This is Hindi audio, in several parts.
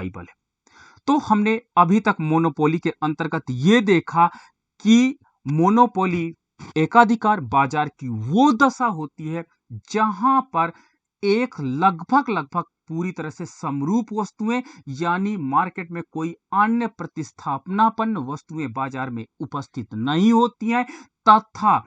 है। तो हमने अभी तक मोनोपोली के अंतर्गत ये देखा कि मोनोपोली एकाधिकार बाजार की वो दशा होती है जहां पर एक लगभग लगभग पूरी तरह से समरूप वस्तुएं यानी मार्केट में कोई अन्य प्रतिस्थापनापन्न वस्तुएं बाजार में उपस्थित नहीं होती हैं तथा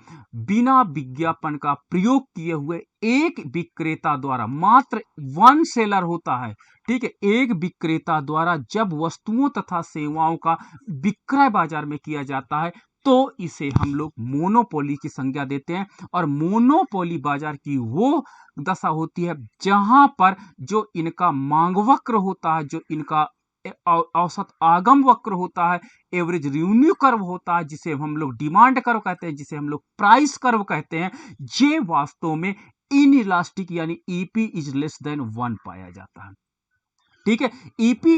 बिना विज्ञापन का प्रयोग किए हुए एक विक्रेता द्वारा मात्र वन सेलर होता है। ठीक है, एक विक्रेता द्वारा जब वस्तुओं तथा सेवाओं का विक्रय बाजार में किया जाता है तो इसे हम लोग मोनोपोली की संज्ञा देते हैं। और मोनोपोली बाजार की वो दशा होती है जहां पर जो इनका मांग वक्र होता है, जो इनका औसत आगम वक्र होता है, एवरेज रेवेन्यू कर्व होता है, जिसे हम लोग डिमांड कर्व कहते हैं, जिसे हम लोग प्राइस कर्व कहते हैं, ये वास्तव में इनइलास्टिक यानी ईपी इज लेस देन 1 पाया जाता है। ठीक है, ईपी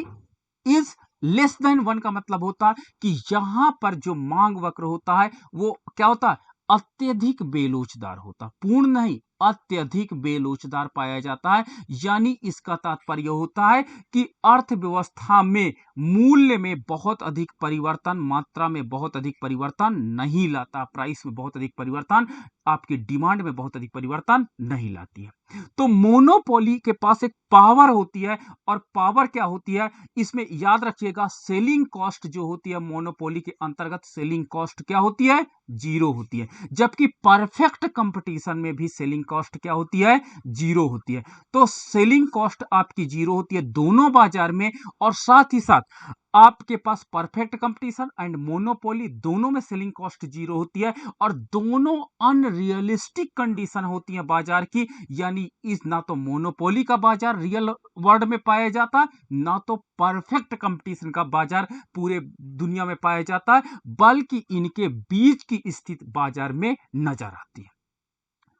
इज लेस देन 1 का मतलब होता है कि यहां पर जो मांग वक्र होता है वो क्या होता है, अत्यधिक बेलोचदार होता, पूर्ण नहीं अत्यधिक बेलोचदार पाया जाता है। यानी इसका तात्पर्य होता है कि अर्थव्यवस्था में मूल्य में बहुत अधिक परिवर्तन, मात्रा में बहुत अधिक परिवर्तन नहीं लाता, प्राइस में बहुत अधिक परिवर्तन, आपकी डिमांड में बहुत अधिक परिवर्तन नहीं लाती है। तो मोनोपोली के पास एक पावर होती है और पावर क्या होती है, इसमें याद रखिएगा सेलिंग कॉस्ट जो होती है मोनोपोली के अंतर्गत सेलिंग कॉस्ट क्या होती है, जीरो होती है। जबकि परफेक्ट कंपटीशन में भी सेलिंग कॉस्ट क्या होती है, जीरो होती है। तो सेलिंग कॉस्ट आपकी जीरो होती है दोनों बाजार में और साथ ही साथ आपके पास परफेक्ट कंपटीशन एंड मोनोपोली दोनों में सेलिंग कॉस्ट जीरो होती है और दोनों अनरियलिस्टिक कंडीशन होती है बाजार की। यानी इस ना तो मोनोपोली का बाजार रियल वर्ल्ड में पाया जाता ना तो परफेक्ट कंपटीशन का बाजार पूरे दुनिया में पाया जाता है, बल्कि इनके बीच की स्थिति बाजार में नजर आती है।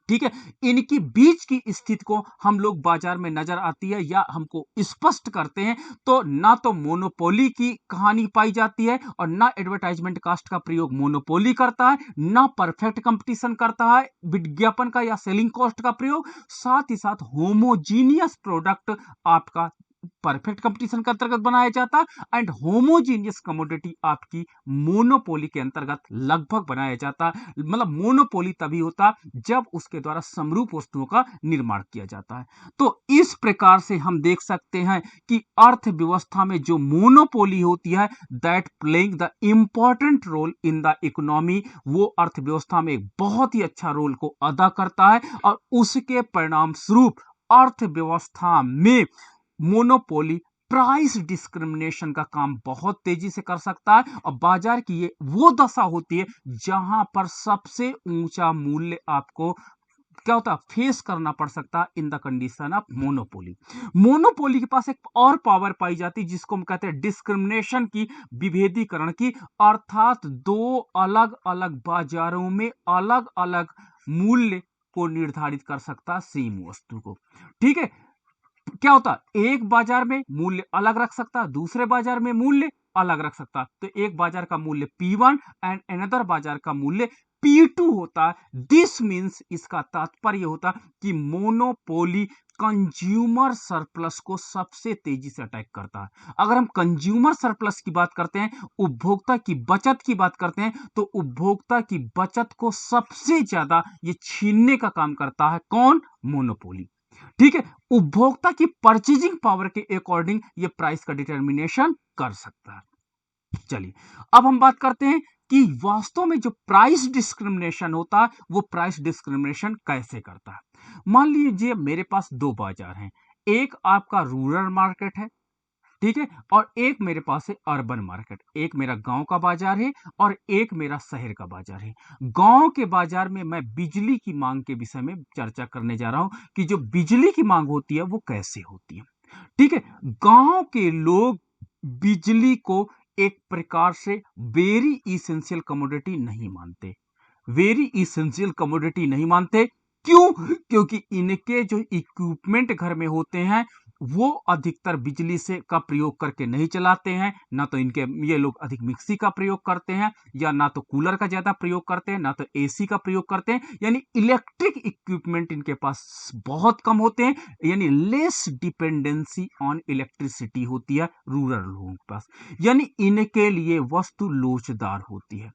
ठीक है, इनकी बीच की स्थिति को हम लोग बाजार में नजर आती है या हमको स्पष्ट करते हैं तो ना तो मोनोपोली की कहानी पाई जाती है और ना एडवर्टाइजमेंट कास्ट का प्रयोग मोनोपोली करता है, ना परफेक्ट कंपटीशन करता है विज्ञापन का या सेलिंग कॉस्ट का प्रयोग। साथ ही साथ होमोजीनियस प्रोडक्ट आपका परफेक्ट कंपटीशन के अंतर्गत बनाया जाता है एंड होमोजीनियस कमोडिटी आपकी मोनोपोली के अंतर्गत लगभग बनाया जाता है। मतलब मोनोपोली तभी होता जब उसके द्वारा समरूप वस्तुओं का निर्माण किया जाता है। तो इस प्रकार से हम देख सकते हैं कि अर्थव्यवस्था में जो मोनोपोली होती है that playing the important role in the economy, वो अर्थव्यवस्था में एक बहुत ही अच्छा रोल को अदा करता है और उसके परिणाम स्वरूप अर्थव्यवस्था में मोनोपोली प्राइस डिस्क्रिमिनेशन का काम बहुत तेजी से कर सकता है और बाजार की ये वो दशा होती है जहां पर सबसे ऊंचा मूल्य आपको क्या होता है फेस करना पड़ सकता है in the condition of monopoly. Monopoly के पास एक और पावर पाई जाती है जिसको हम कहते हैं डिस्क्रिमिनेशन की, विभेदीकरण की, अर्थात दो अलग अलग बाजारों में अलग अलग मूल्य को निर्धारित कर सकता है सेम वस्तु को। ठीक है, क्या होता है एक बाजार में मूल्य अलग रख सकता है, दूसरे बाजार में मूल्य अलग रख सकता है। तो एक बाजार का मूल्य P1 एंड अनदर बाजार का मूल्य P2 होता है। दिस मींस इसका तात्पर्य होता है कि मोनोपोली कंज्यूमर सरप्लस को सबसे तेजी से अटैक करता है। अगर हम कंज्यूमर सरप्लस की बात करते हैं, उपभोक्ता की बचत की बात करते हैं, तो उपभोक्ता की बचत को सबसे ज्यादा ये छीनने का काम करता है कौन, मोनोपोली। ठीक है, उपभोक्ता की परचेजिंग पावर के अकॉर्डिंग ये प्राइस का डिटर्मिनेशन कर सकता है। चलिए अब हम बात करते हैं कि वास्तव में जो प्राइस डिस्क्रिमिनेशन होता है वो प्राइस डिस्क्रिमिनेशन कैसे करता है। मान लीजिए मेरे पास दो बाजार हैं, एक आपका रूरल मार्केट है, ठीक है, और एक मेरे पास है अर्बन मार्केट। एक मेरा गांव का बाजार है और एक मेरा शहर का बाजार है। गांव के बाजार में मैं बिजली की मांग के विषय में चर्चा करने जा रहा हूं कि जो बिजली की मांग होती है वो कैसे होती है। ठीक है, गांव के लोग बिजली को एक प्रकार से वेरी इसेंशियल कमोडिटी नहीं मानते, वेरी इसेंशियल कमोडिटी नहीं मानते। क्यों? क्योंकि इनके जो इक्विपमेंट घर में होते हैं वो अधिकतर बिजली से का प्रयोग करके नहीं चलाते हैं, ना तो इनके ये लोग अधिक मिक्सी का प्रयोग करते हैं, या ना तो कूलर का ज्यादा प्रयोग करते हैं, ना तो एसी का प्रयोग करते हैं। यानी इलेक्ट्रिक इक्विपमेंट इनके पास बहुत कम होते हैं, यानी लेस डिपेंडेंसी ऑन इलेक्ट्रिसिटी होती है रूरल लोगों के पास। यानी इनके लिए वस्तु लोचदार होती है।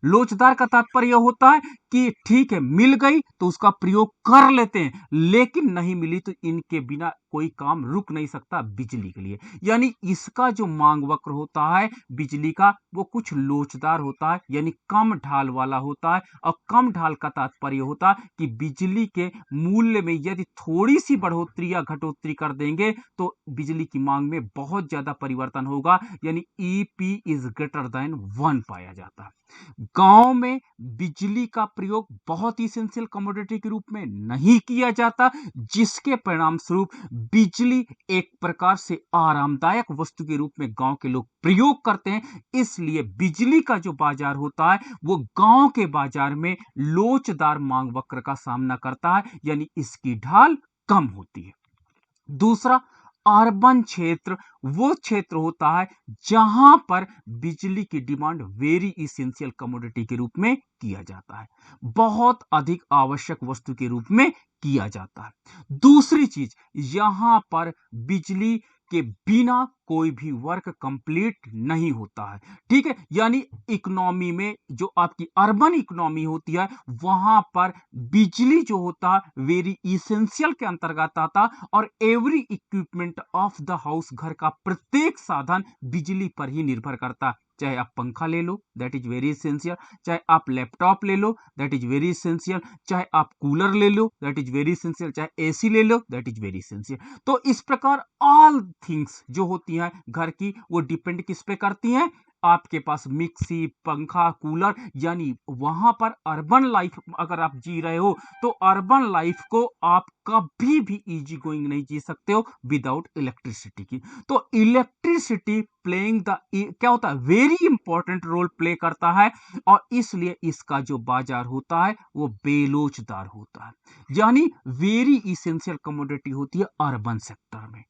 लोचदार का तात्पर्य होता है कि ठीक है, मिल गई तो उसका प्रयोग कर लेते हैं, लेकिन नहीं मिली तो इनके बिना कोई काम रुक नहीं सकता बिजली के लिए। यानी इसका जो मांग वक्र होता है बिजली का, वो कुछ लोचदार होता है, यानी कम ढाल वाला होता है। और कम ढाल का तात्पर्य होता है कि बिजली के मूल्य में यदि थोड़ी सी बढ़ोतरी या घटोतरी कर देंगे तो बिजली की मांग में बहुत ज्यादा परिवर्तन होगा, यानी ईपी इज ग्रेटर देन 1 पाया जाता है। गांव में बिजली का प्रयोग बहुत ही इसेंशियल कमोडिटी के रूप में नहीं किया जाता, जिसके परिणाम स्वरूप बिजली एक प्रकार से आरामदायक वस्तु के रूप में गांव के लोग प्रयोग करते हैं। इसलिए बिजली का जो बाजार होता है वो गांव के बाजार में लोचदार मांग वक्र का सामना करता है, यानी इसकी ढाल कम होती है। दूसरा, अर्बन क्षेत्र वो क्षेत्र होता है जहां पर बिजली की डिमांड वेरी इसेंशियल कमोडिटी के रूप में किया जाता है, बहुत अधिक आवश्यक वस्तु के रूप में किया जाता है। दूसरी चीज, यहां पर बिजली के बिना कोई भी वर्क कंप्लीट नहीं होता है। ठीक है, यानी इकोनॉमी में जो आपकी अर्बन इकोनॉमी होती है वहां पर बिजली जो होता है वेरी इसेंशियल के अंतर्गत आता, और every equipment of the house, घर का प्रत्येक साधन बिजली पर ही निर्भर करता है। चाहे आप पंखा ले लो, दैट इज वेरी इसेंशियल, चाहे आप लैपटॉप ले लो, दैट इज वेरी इसेंशियल, चाहे आप कूलर ले लो, दैट इज वेरी इसेंशियल, चाहे एसी ले लो, दैट इज वेरी इसेंशियल। तो इस प्रकार ऑल थिंग्स जो होती हैं घर की, वो डिपेंड किस पे करती हैं? आपके पास मिक्सी, पंखा, कूलर, यानी वहां पर अर्बन लाइफ अगर आप जी रहे हो तो अर्बन लाइफ को आप कभी भी इजी गोइंग नहीं जी सकते हो विदाउट इलेक्ट्रिसिटी की। तो इलेक्ट्रिसिटी प्लेइंग द क्या होता है, वेरी इंपॉर्टेंट रोल प्ले करता है, और इसलिए इसका जो बाजार होता है वो बेलोचदार होता है, यानी वेरी इसेंशियल कमोडिटी होती है अर्बन सेक्टर में।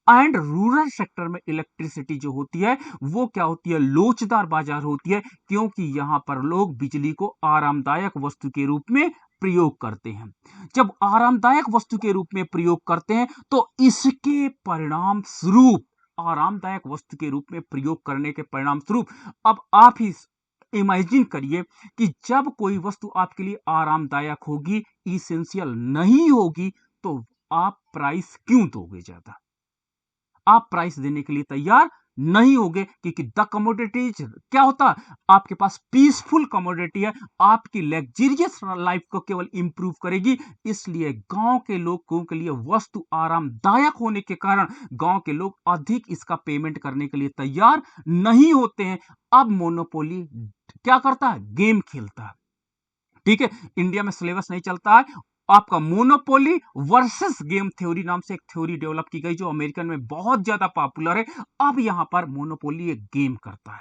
एंड रूरल सेक्टर में इलेक्ट्रिसिटी जो होती है वो क्या होती है, लोचदार बाजार होती है, क्योंकि यहां पर लोग बिजली को आरामदायक वस्तु के रूप में प्रयोग करते हैं। जब आरामदायक वस्तु के रूप में प्रयोग करते हैं तो इसके परिणाम स्वरूप, आरामदायक वस्तु के रूप में प्रयोग करने के परिणाम स्वरूप, अब आप ही इमेजिन करिए कि जब कोई वस्तु आपके लिए आरामदायक होगी, इसेंशियल नहीं होगी, तो आप प्राइस क्यों दोगे ज्यादा? आप प्राइस देने के लिए तैयार नहीं होगे, क्योंकि द कमोडिटीज क्या होता है, आपके पास पीसफुल कमोडिटी है, आपकी लग्जरियस लाइफ को केवल इंप्रूव करेगी। इसलिए गांव के लोगों के लिए वस्तु आरामदायक होने के कारण गांव के लोग अधिक इसका पेमेंट करने के लिए तैयार नहीं होते हैं। अब मोनोपोली क्या करता है, गेम खेलता है। ठीक है, इंडिया में सिलेबस नहीं चलता है, आपका मोनोपोली वर्सेस गेम थ्योरी नाम से एक थ्योरी डेवलप की गई जो अमेरिकन में बहुत ज्यादा पॉपुलर है। अब यहां पर मोनोपोली एक गेम करता है,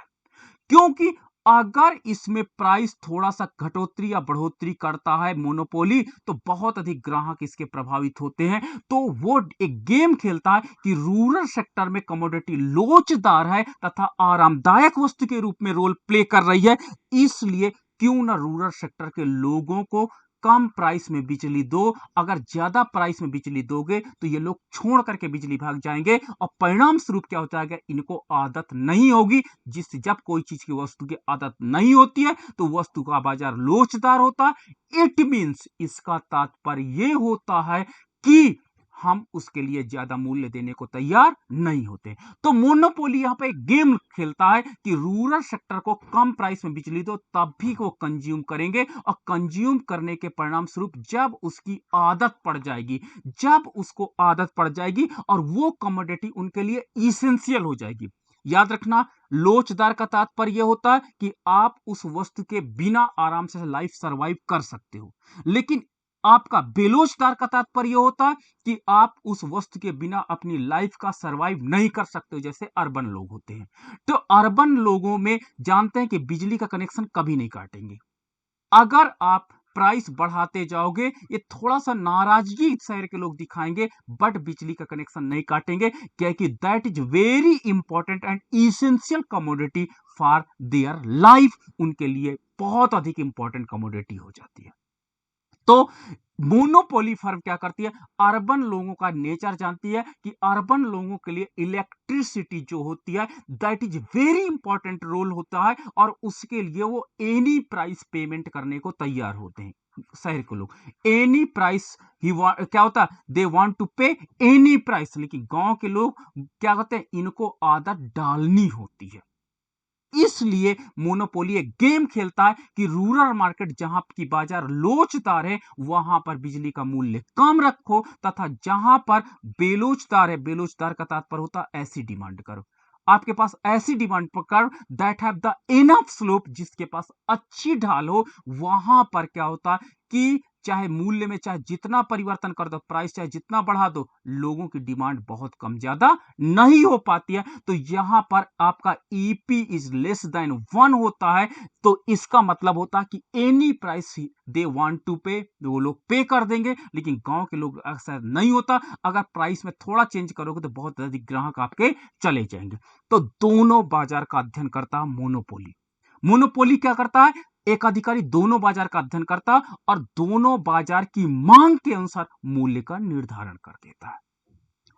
क्योंकि अगर इसमें प्राइस थोड़ा सा घटोतरी या बढ़ोतरी करता है मोनोपोली, तो बहुत अधिक ग्राहक इसके प्रभावित होते हैं। तो वो एक गेम खेलता है कि रूरल सेक्टर में कमोडिटी लोचदार है तथा आरामदायक वस्तु के रूप में रोल प्ले कर रही है, इसलिए क्यों ना रूरल सेक्टर के लोगों को कम प्राइस में बिजली दो। अगर ज्यादा प्राइस में बिजली दोगे तो ये लोग छोड़ करके बिजली भाग जाएंगे, और परिणाम स्वरूप क्या होता है, इनको आदत नहीं होगी। जिससे जब कोई चीज की वस्तु की आदत नहीं होती है तो वस्तु का बाजार लोचदार होता है। इट मींस, इसका तात्पर्य ये होता है कि हम उसके लिए ज्यादा मूल्य देने को तैयार नहीं होते। तो मोनोपोली यहां पे एक गेम खेलता है कि रूरल सेक्टर को कम प्राइस में बिजली दो, तब भी वो कंज्यूम करेंगे, और कंज्यूम करने के परिणाम स्वरूप जब उसकी आदत पड़ जाएगी, जब उसको आदत पड़ जाएगी और वो कमोडिटी उनके लिए इसेंशियल हो जाएगी। याद रखना, लोचदार का तात्पर्य होता है कि आप उस वस्तु के बिना आराम से लाइफ सरवाइव कर सकते हो, लेकिन आपका बेलोचदार का तात्पर्य होता है कि आप उस वस्तु के बिना अपनी लाइफ का सरवाइव नहीं कर सकते हो, जैसे अर्बन लोग होते हैं। तो अर्बन लोगों में जानते हैं कि बिजली का कनेक्शन कभी नहीं काटेंगे। अगर आप प्राइस बढ़ाते जाओगे, ये थोड़ा सा नाराजगी शहर के लोग दिखाएंगे, बट बिजली का कनेक्शन नहीं काटेंगे, क्योंकि that is very important and essential commodity for their life. उनके लिए बहुत अधिक इंपॉर्टेंट कमोडिटी हो जाती है। तो मोनोपोली फर्म क्या करती है, अर्बन लोगों का नेचर जानती है कि अर्बन लोगों के लिए इलेक्ट्रिसिटी जो होती है that is very important role होता है, और उसके लिए वो एनी प्राइस पेमेंट करने को तैयार होते हैं। शहर के लोग एनी प्राइस ही क्या होता है, दे वांट टू पे एनी प्राइस। लेकिन गांव के लोग क्या करते हैं, इनको आदत डालनी होती है। इसलिए मोनोपोली एक गेम खेलता है कि रूरल मार्केट जहां की बाजार लोचदार है वहां पर बिजली का मूल्य कम रखो, तथा जहां पर बेलोचदार है, बेलोचदार का तात्पर्य होता है ऐसी डिमांड करो, आपके पास ऐसी डिमांड कर that have the enough slope, जिसके पास अच्छी ढाल हो, वहां पर क्या होता है कि चाहे मूल्य में चाहे जितना परिवर्तन कर दो, प्राइस चाहे जितना बढ़ा दो, लोगों की डिमांड बहुत कम ज्यादा नहीं हो पाती है। तो यहां पर आपका ईपी इज लेस देन 1 होता है, तो इसका मतलब होता है कि any price they want to pay, वो लोग पे कर देंगे। लेकिन गांव के लोग अक्सर नहीं होता, अगर प्राइस में थोड़ा चेंज करोगे तो बहुत अधिक ग्राहक आपके चले जाएंगे। तो दोनों बाजार का अध्ययन करता है मोनोपोली। मोनोपोली क्या करता है, एक अधिकारी दोनों बाजार का अध्ययन करता है और दोनों बाजार की मांग के अनुसार मूल्य का निर्धारण कर देता है,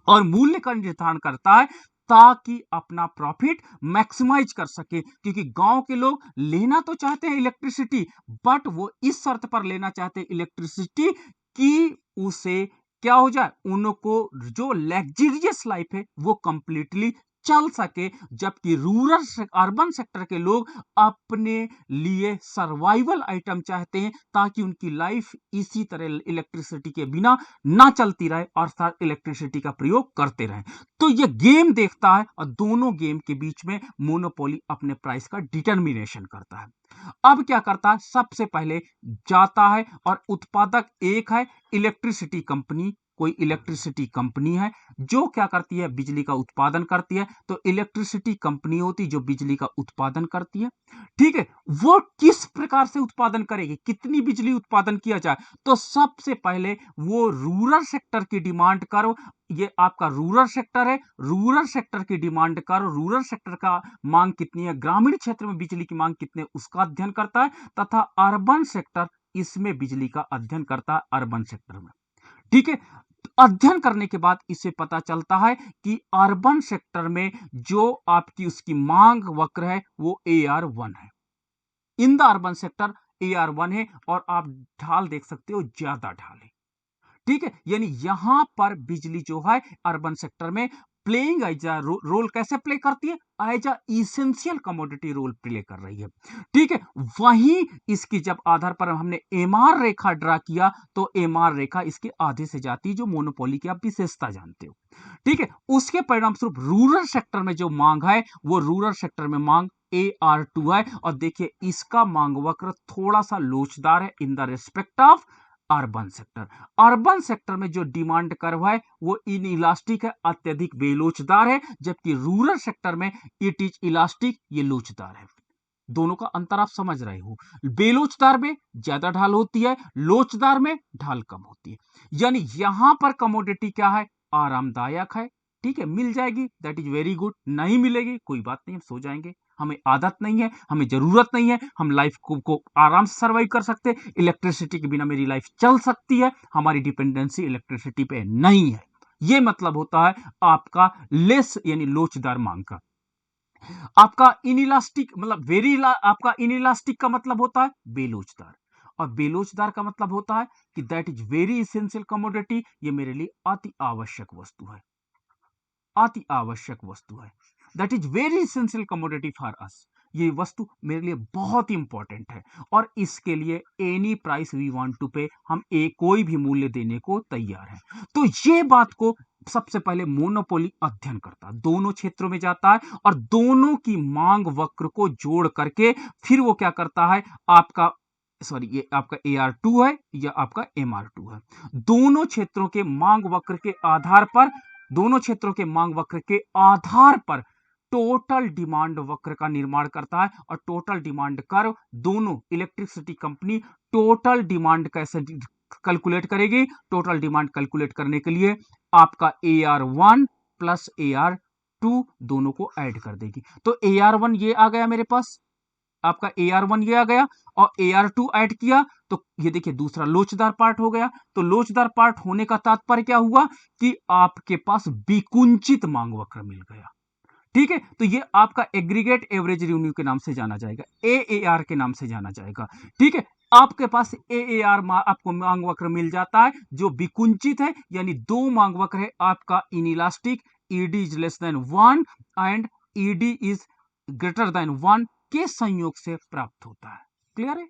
और मूल्य का निर्धारण करता है ताकि अपना प्रॉफिट मैक्सिमाइज कर सके। क्योंकि गांव के लोग लेना तो चाहते हैं इलेक्ट्रिसिटी, बट वो इस शर्त पर लेना चाहते हैं इलेक्ट्रिसिटी कि उसे क्या हो जाए, उनको जो लग्जरियस लाइफ है वो कंप्लीटली चल सके। जबकि रूरल अर्बन सेक्टर के लोग अपने लिए सर्वाइवल आइटम चाहते हैं, ताकि उनकी लाइफ इसी तरह इलेक्ट्रिसिटी के बिना ना चलती रहे और साथ इलेक्ट्रिसिटी का प्रयोग करते रहें। तो ये गेम देखता है, और दोनों गेम के बीच में मोनोपोली अपने प्राइस का डिटर्मिनेशन करता है। अब क्या करता है, सबसे पहले जाता है और उत्पादक एक है इलेक्ट्रिसिटी कंपनी, कोई इलेक्ट्रिसिटी कंपनी है जो क्या करती है, बिजली का उत्पादन करती है। तो इलेक्ट्रिसिटी कंपनी होती जो बिजली का उत्पादन करती है। ठीक है, वो किस प्रकार से उत्पादन करेगी, कितनी बिजली उत्पादन किया जाए, तो सबसे पहले वो रूरल सेक्टर की डिमांड करो। ये आपका रूरल सेक्टर है, रूरल सेक्टर की डिमांड करो, रूरल सेक्टर का मांग कितनी है, ग्रामीण क्षेत्र में बिजली की मांग कितनी है उसका अध्ययन करता है, तथा अर्बन सेक्टर इसमें बिजली का अध्ययन करता है अर्बन सेक्टर में। ठीक है, अध्ययन करने के बाद इसे पता चलता है कि अर्बन सेक्टर में जो आपकी उसकी मांग वक्र है वो AR1 है। In the urban sector AR1 है, और आप ढाल देख सकते हो ज्यादा ढाल है। ठीक है, यानी यहां पर बिजली जो है अर्बन सेक्टर में प्लेइंग एज अ रोल कैसे प्ले करती है, as a essential commodity role play कर रही है। ठीक है, वहीं इसकी जब आधार पर हमने एमआर रेखा ड्रा किया, तो एमआर रेखा इसके आधे से जाती है, जो मोनोपोली की आप विशेषता जानते हो। ठीक है, उसके परिणाम स्वरूप रूरल सेक्टर में जो मांग है, वो रूरल सेक्टर में मांग AR2 है, और देखिए इसका मांग वक्र थोड़ा सा लोचदार है in the respect of urban sector. Urban sector में जो डिमांड कर्व है वो इन इलास्टिक है, अत्यधिक बेलोचदार है, जबकि रूरल सेक्टर में इट इज इलास्टिक, ये लोचदार है। दोनों का अंतर आप समझ रहे हो, बेलोचदार में ज्यादा ढाल होती है, लोचदार में ढाल कम होती है। यानी यहां पर कमोडिटी क्या है, आरामदायक है। ठीक है, मिल जाएगी दैट इज वेरी गुड, नहीं मिलेगी कोई बात नहीं, हम सो जाएंगे, हमें आदत नहीं है, हमें जरूरत नहीं है, हम लाइफ को आराम से सर्वाइव कर सकते हैं, इलेक्ट्रिसिटी के बिना मेरी लाइफ चल सकती है, हमारी डिपेंडेंसी इलेक्ट्रिसिटी पे नहीं है। ये मतलब होता है आपका लेस यानी लोचदार मांग का। आपका इनइलास्टिक मतलब आपका इनइलास्टिक का मतलब होता है बेलोचदार, और बेलोचदार का मतलब होता है कि that is very essential commodity, ये मेरे लिए अति आवश्यक वस्तु है, अति आवश्यक वस्तु है, that is very essential commodity for us, ये वस्तु मेरे लिए बहुत इंपॉर्टेंट है, और इसके लिए any price we want to pay, हम कोई भी मूल्य देने को तैयार है। तो ये बात को सबसे पहले मोनोपोली अध्ययन करता है, दोनों क्षेत्रों में जाता है और दोनों की मांग वक्र को जोड़ करके फिर वो क्या करता है, आपका सॉरी ये आपका AR2 है या आपका MR2 है, दोनों क्षेत्रों के मांग वक्र के आधार पर, दोनों क्षेत्रों के मांग वक्र के आधार पर टोटल डिमांड वक्र का निर्माण करता है, और टोटल डिमांड कर्व दोनों इलेक्ट्रिसिटी कंपनी टोटल डिमांड कैसे कैलकुलेट करेगी? टोटल डिमांड कैलकुलेट करने के लिए आपका AR1 प्लस AR2 दोनों को ऐड कर देगी। तो AR1 ये आ गया मेरे पास, आपका AR1 ये आ गया, और AR2 ऐड किया तो ये देखिए दूसरा लोचदार पार्ट हो गया। तो लोचदार पार्ट होने का तात्पर्य क्या हुआ कि आपके पास विकुंचित मांग वक्र मिल गया। ठीक है, तो ये आपका एग्रीगेट एवरेज रेवेन्यू के नाम से जाना जाएगा, AAR के नाम से जाना जाएगा। ठीक है, आपके पास AAR आपको मांग वक्र मिल जाता है जो विकुंचित है, यानी दो मांग वक्र है आपका inelastic, ED is less than 1 and ED is greater than 1 के संयोग से प्राप्त होता है। क्लियर है?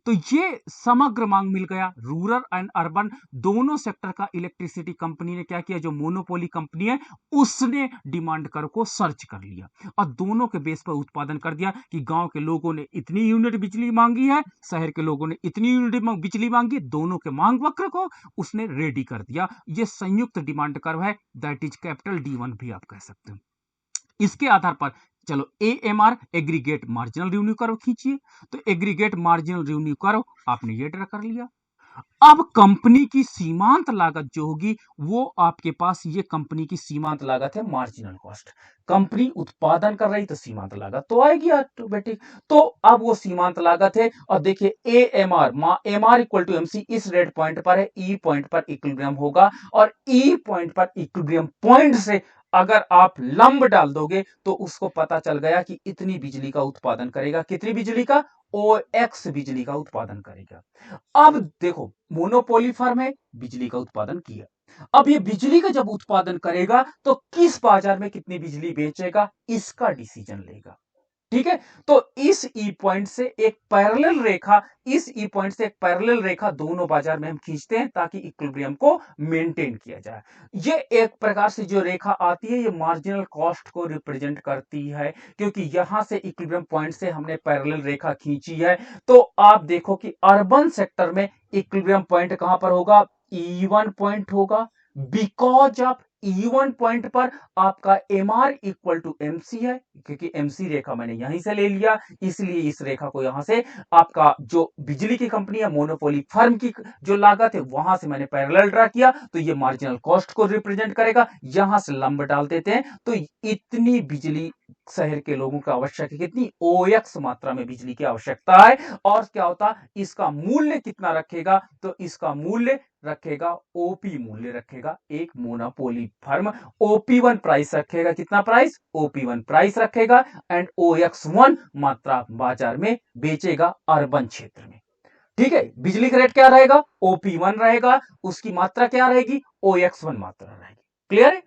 तो ये समग्र मांग मिल गया। रूरल एंड अर्बन दोनों सेक्टर का इलेक्ट्रिसिटी कंपनी ने क्या किया, जो मोनोपोली कंपनी है उसने डिमांड कर्व को सर्च कर लिया और दोनों के बेस पर उत्पादन कर दिया कि गांव के लोगों ने इतनी यूनिट बिजली मांगी है, शहर के लोगों ने इतनी यूनिट बिजली मांगी, दोनों के मांग वक्र को उसने रेडी कर दिया। ये संयुक्त डिमांड कर्व है, दैट इज कैपिटल D1 भी आप कह सकते हो। इसके आधार पर चलो AMR aggregate marginal revenue curve खींचिए। तो एग्रीगेट मार्जिनल रेवेन्यू कर्व आपने ये ड्रा कर लिया। अब कंपनी की सीमांत लागत जो होगी वो आपके पास, ये कंपनी की सीमांत लागत है मार्जिनल कॉस्ट। कंपनी उत्पादन कर रही तो सीमांत लागत तो आएगी ऑटोमेटिक। तो अब वो सीमांत लागत है, और देखिए AMR इक्वल टू MC इस रेड पॉइंट पर है, E पॉइंट पर इक्विलिब्रियम होगा, और E पॉइंट पर इक्विलिब्रियम पॉइंट से अगर आप लंब डाल दोगे तो उसको पता चल गया कि इतनी बिजली का उत्पादन करेगा। कितनी बिजली का? OX बिजली का उत्पादन करेगा। अब देखो मोनोपोली फर्म है, बिजली का उत्पादन किया। अब ये बिजली का जब उत्पादन करेगा तो किस बाजार में कितनी बिजली बेचेगा इसका डिसीजन लेगा। ठीक है, तो इस ई पॉइंट से एक पैरेलल रेखा, इस ई पॉइंट से एक पैरेलल रेखा दोनों बाजार में हम खींचते हैं ताकि इक्विलिब्रियम को मेंटेन किया जाए। ये एक प्रकार से जो रेखा आती है ये मार्जिनल कॉस्ट को रिप्रेजेंट करती है, क्योंकि यहां से इक्विलिब्रियम पॉइंट से हमने पैरेलल रेखा खींची है। तो आप देखो कि अर्बन सेक्टर में इक्विलिब्रियम पॉइंट कहां पर होगा? E1 पॉइंट होगा, बिकॉज ऑफ E1 पॉइंट पर आपका MR इक्वल टू MC है, क्योंकि MC रेखा मैंने यहीं से ले लिया, इसलिए इस रेखा को यहां से आपका जो बिजली की कंपनी है मोनोपोली फर्म की जो लागत है वहां से मैंने पैरेलल ड्रा किया, तो ये मार्जिनल कॉस्ट को रिप्रेजेंट करेगा। यहां से लंब डाल देते हैं तो इतनी बिजली शहर के लोगों को आवश्यक है, कितनी? OX मात्रा में बिजली की आवश्यकता है। और क्या होता, इसका मूल्य कितना रखेगा? तो इसका मूल्य रखेगा, OP मूल्य रखेगा एक मोनोपोली फर्म। OP1 प्राइस रखेगा, कितना प्राइस? OP1 प्राइस रखेगा, एंड OX1 मात्रा बाजार में बेचेगा अर्बन क्षेत्र में। ठीक है, बिजली का रेट क्या रहेगा? OP1 रहेगा, उसकी मात्रा क्या रहेगी? OX1 मात्रा रहेगी। क्लियर है?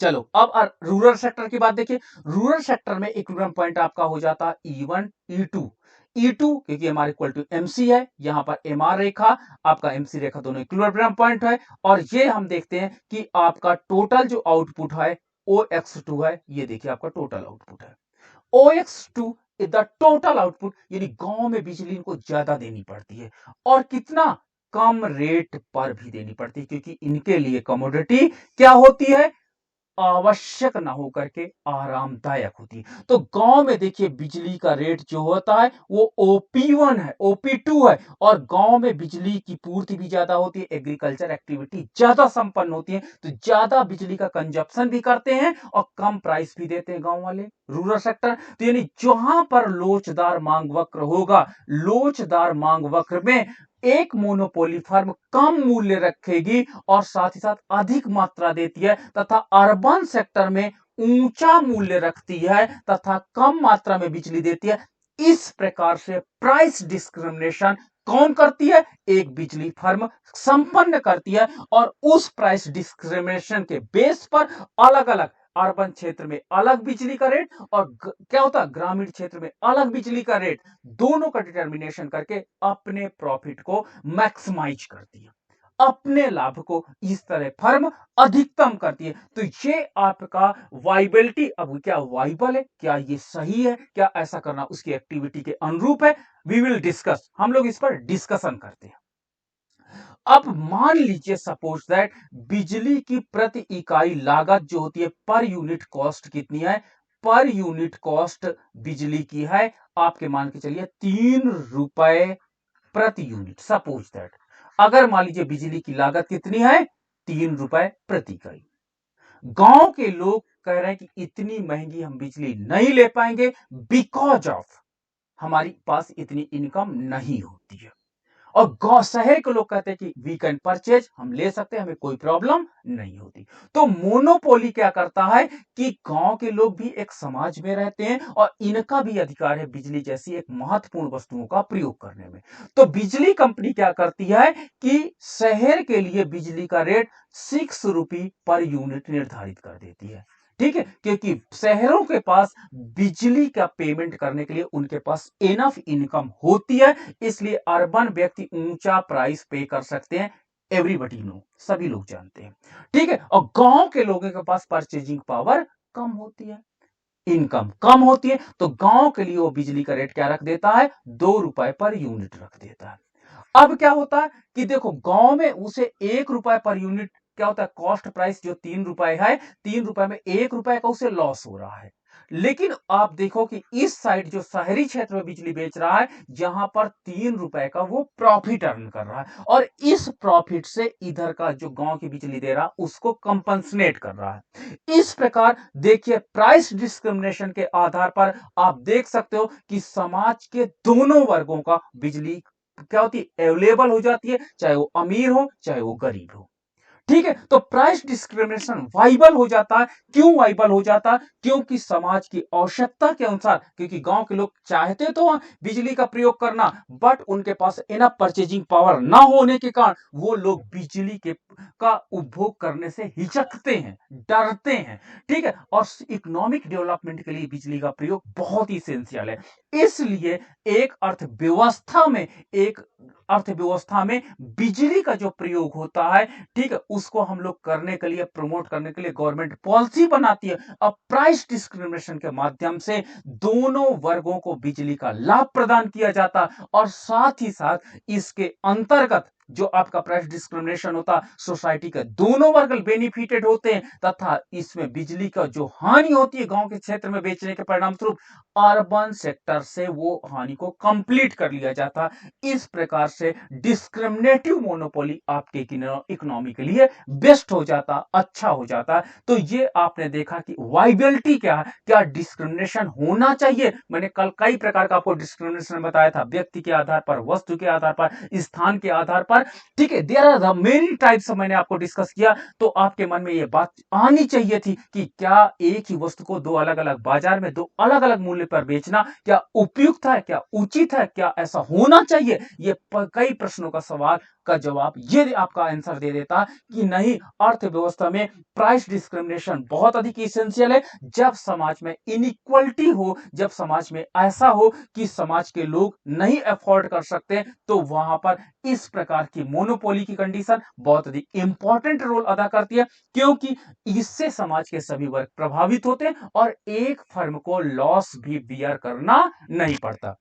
चलो अब रूरल सेक्टर की बात देखिए। रूरल सेक्टर में इक्विलिब्रियम पॉइंट आपका हो जाता E1 E2 क्योंकि MR इक्वल टू MC है, यहां पर MR रेखा आपका MC रेखा दोनों इक्विलिब्रियम पॉइंट है, और ये हम देखते हैं कि आपका टोटल जो आउटपुट है OX2 है। ये देखिए आपका टोटल आउटपुट है OX2 is the total output, यानी गांव में बिजली इनको ज्यादा देनी पड़ती है, और कितना? कम रेट पर भी देनी पड़ती है, क्योंकि इनके लिए कमोडिटी क्या होती है? आवश्यक ना होकर के आरामदायक होती है। तो गांव में देखिए बिजली का रेट जो होता है वो OP1 है, OP2 है, और गांव में बिजली की पूर्ति भी ज्यादा होती है, एग्रीकल्चर एक्टिविटी ज्यादा संपन्न होती है, तो ज्यादा बिजली का कंजप्शन भी करते हैं और कम प्राइस भी देते हैं गांव वाले, रूरल सेक्टर। तो यानी जहां पर लोचदार मांग वक्र होगा, लोचदार मांग वक्र में एक मोनोपोली फर्म कम मूल्य रखेगी और साथ ही साथ अधिक मात्रा देती है, तथा अर्बन सेक्टर में ऊंचा मूल्य रखती है तथा कम मात्रा में बिजली देती है। इस प्रकार से प्राइस डिस्क्रिमिनेशन कौन करती है? एक बिजली फर्म संपन्न करती है, और उस प्राइस डिस्क्रिमिनेशन के बेस पर अलग अलग अर्बन क्षेत्र में अलग बिजली का रेट, और क्या होता है ग्रामीण क्षेत्र में अलग बिजली का रेट, दोनों का डिटर्मिनेशन करके अपने प्रॉफिट को मैक्सिमाइज करती है, अपने लाभ को इस तरह फर्म अधिकतम करती है। तो ये आपका वाइबिलिटी, अब क्या वाइबल है, क्या ये सही है, क्या ऐसा करना उसकी एक्टिविटी के अनुरूप है, वी विल डिस्कस, हम लोग इस पर डिस्कशन करते हैं। अब मान लीजिए सपोज दैट बिजली की प्रति इकाई लागत जो होती है पर यूनिट कॉस्ट कितनी है? पर यूनिट कॉस्ट बिजली की है आपके मान के चलिए 3 रुपए प्रति यूनिट। सपोज दैट अगर मान लीजिए बिजली की लागत कितनी है, 3 रुपए प्रति इकाई। गांव के लोग कह रहे हैं कि इतनी महंगी हम बिजली नहीं ले पाएंगे बिकॉज ऑफ हमारी पास इतनी इनकम नहीं होती है। और गांव शहर के लोग कहते हैं कि वी कैन परचेज, हम ले सकते हैं, हमें कोई प्रॉब्लम नहीं होती। तो मोनोपोली क्या करता है कि गांव के लोग भी एक समाज में रहते हैं और इनका भी अधिकार है बिजली जैसी एक महत्वपूर्ण वस्तुओं का प्रयोग करने में। तो बिजली कंपनी क्या करती है कि शहर के लिए बिजली का रेट 6 रुपये पर यूनिट निर्धारित कर देती है। ठीक है, क्योंकि शहरों के पास बिजली का पेमेंट करने के लिए उनके पास इनफ इनकम होती है, इसलिए अर्बन व्यक्ति ऊंचा प्राइस पे कर सकते हैं। एवरीबडी नो, सभी लोग जानते हैं। ठीक है, और गांव के लोगों के पास परचेजिंग पावर कम होती है, इनकम कम होती है, तो गांव के लिए वो बिजली का रेट क्या रख देता है, 2 रुपए पर यूनिट रख देता है। अब क्या होता है कि देखो गांव में उसे 1 रुपए पर यूनिट क्या होता है, कॉस्ट प्राइस जो 3 रुपए है, 3 रुपए में 1 रुपए का उसे लॉस हो रहा है। लेकिन आप देखो कि इस साइड जो शहरी क्षेत्र में बिजली बेच रहा है, जहां पर 3 रुपए का वो प्रॉफिट अर्न कर रहा है, और इस प्रॉफिट से इधर का जो गांव की बिजली दे रहा उसको कंपनसेट कर रहा है। इस प्रकार देखिए प्राइस डिस्क्रिमिनेशन के आधार पर आप देख सकते हो कि समाज के दोनों वर्गों का बिजली क्या होती है, अवेलेबल हो जाती है, चाहे वो अमीर हो चाहे वो गरीब हो। ठीक है, तो प्राइस डिस्क्रिमिनेशन वाइबल हो जाता है। क्यों वाइबल हो जाता है, क्योंकि समाज की आवश्यकता के अनुसार, क्योंकि गांव के लोग चाहते तो बिजली का प्रयोग करना, बट उनके पास इनफ परचेजिंग पावर ना होने के कारण वो लोग बिजली के का उपभोग करने से हिचकते हैं, डरते हैं। ठीक है, और इकोनॉमिक डेवलपमेंट के लिए बिजली का प्रयोग बहुत ही इसेंशियल है। इसलिए एक अर्थव्यवस्था में बिजली का जो प्रयोग होता है, ठीक है, उसको हम लोग करने के लिए, प्रमोट करने के लिए गवर्नमेंट पॉलिसी बनाती है। अब प्राइस डिस्क्रिमिनेशन के माध्यम से दोनों वर्गों को बिजली का लाभ प्रदान किया जाता है, और साथ ही साथ इसके अंतर्गत जो आपका प्राइस डिस्क्रिमिनेशन होता, सोसाइटी के दोनों वर्ग बेनिफिटेड होते हैं, तथा इसमें बिजली का जो हानि होती है गांव के क्षेत्र में बेचने के परिणाम स्वरूप, अर्बन सेक्टर से वो हानि को कंप्लीट कर लिया जाता। इस प्रकार से डिस्क्रिमिनेटिव मोनोपोली आपके इकोनॉमी के लिए बेस्ट हो जाता, अच्छा हो जाता। तो ये आपने देखा कि वाइबिलिटी क्या है, क्या डिस्क्रिमिनेशन होना चाहिए। मैंने कल कई प्रकार का आपको डिस्क्रिमिनेशन बताया था, व्यक्ति के आधार पर, वस्तु के आधार पर, स्थान के आधार पर। ठीक है, देयर आर मेनी टाइप्स मैंने आपको डिस्कस किया। तो आपके मन में ये बात आनी चाहिए थी कि क्या एक ही वस्तु को दो अलग अलग बाजार में दो अलग अलग मूल्य पर बेचना क्या उपयुक्त है, क्या उचित है, क्या ऐसा होना चाहिए। ये कई प्रश्नों का सवाल का जवाब ये आपका आंसर दे देता कि नहीं, अर्थव्यवस्था में प्राइस डिस्क्रिमिनेशन बहुत अधिक इसेंशियल है। जब समाज में इनइक्वलिटी हो, जब समाज में ऐसा हो कि समाज के लोग नहीं अफोर्ड कर सकते, तो वहां पर इस प्रकार की मोनोपोली की कंडीशन बहुत अधिक इंपॉर्टेंट रोल अदा करती है, क्योंकि इससे समाज के सभी वर्ग प्रभावित होते हैं और एक फर्म को लॉस भी बियर करना नहीं पड़ता।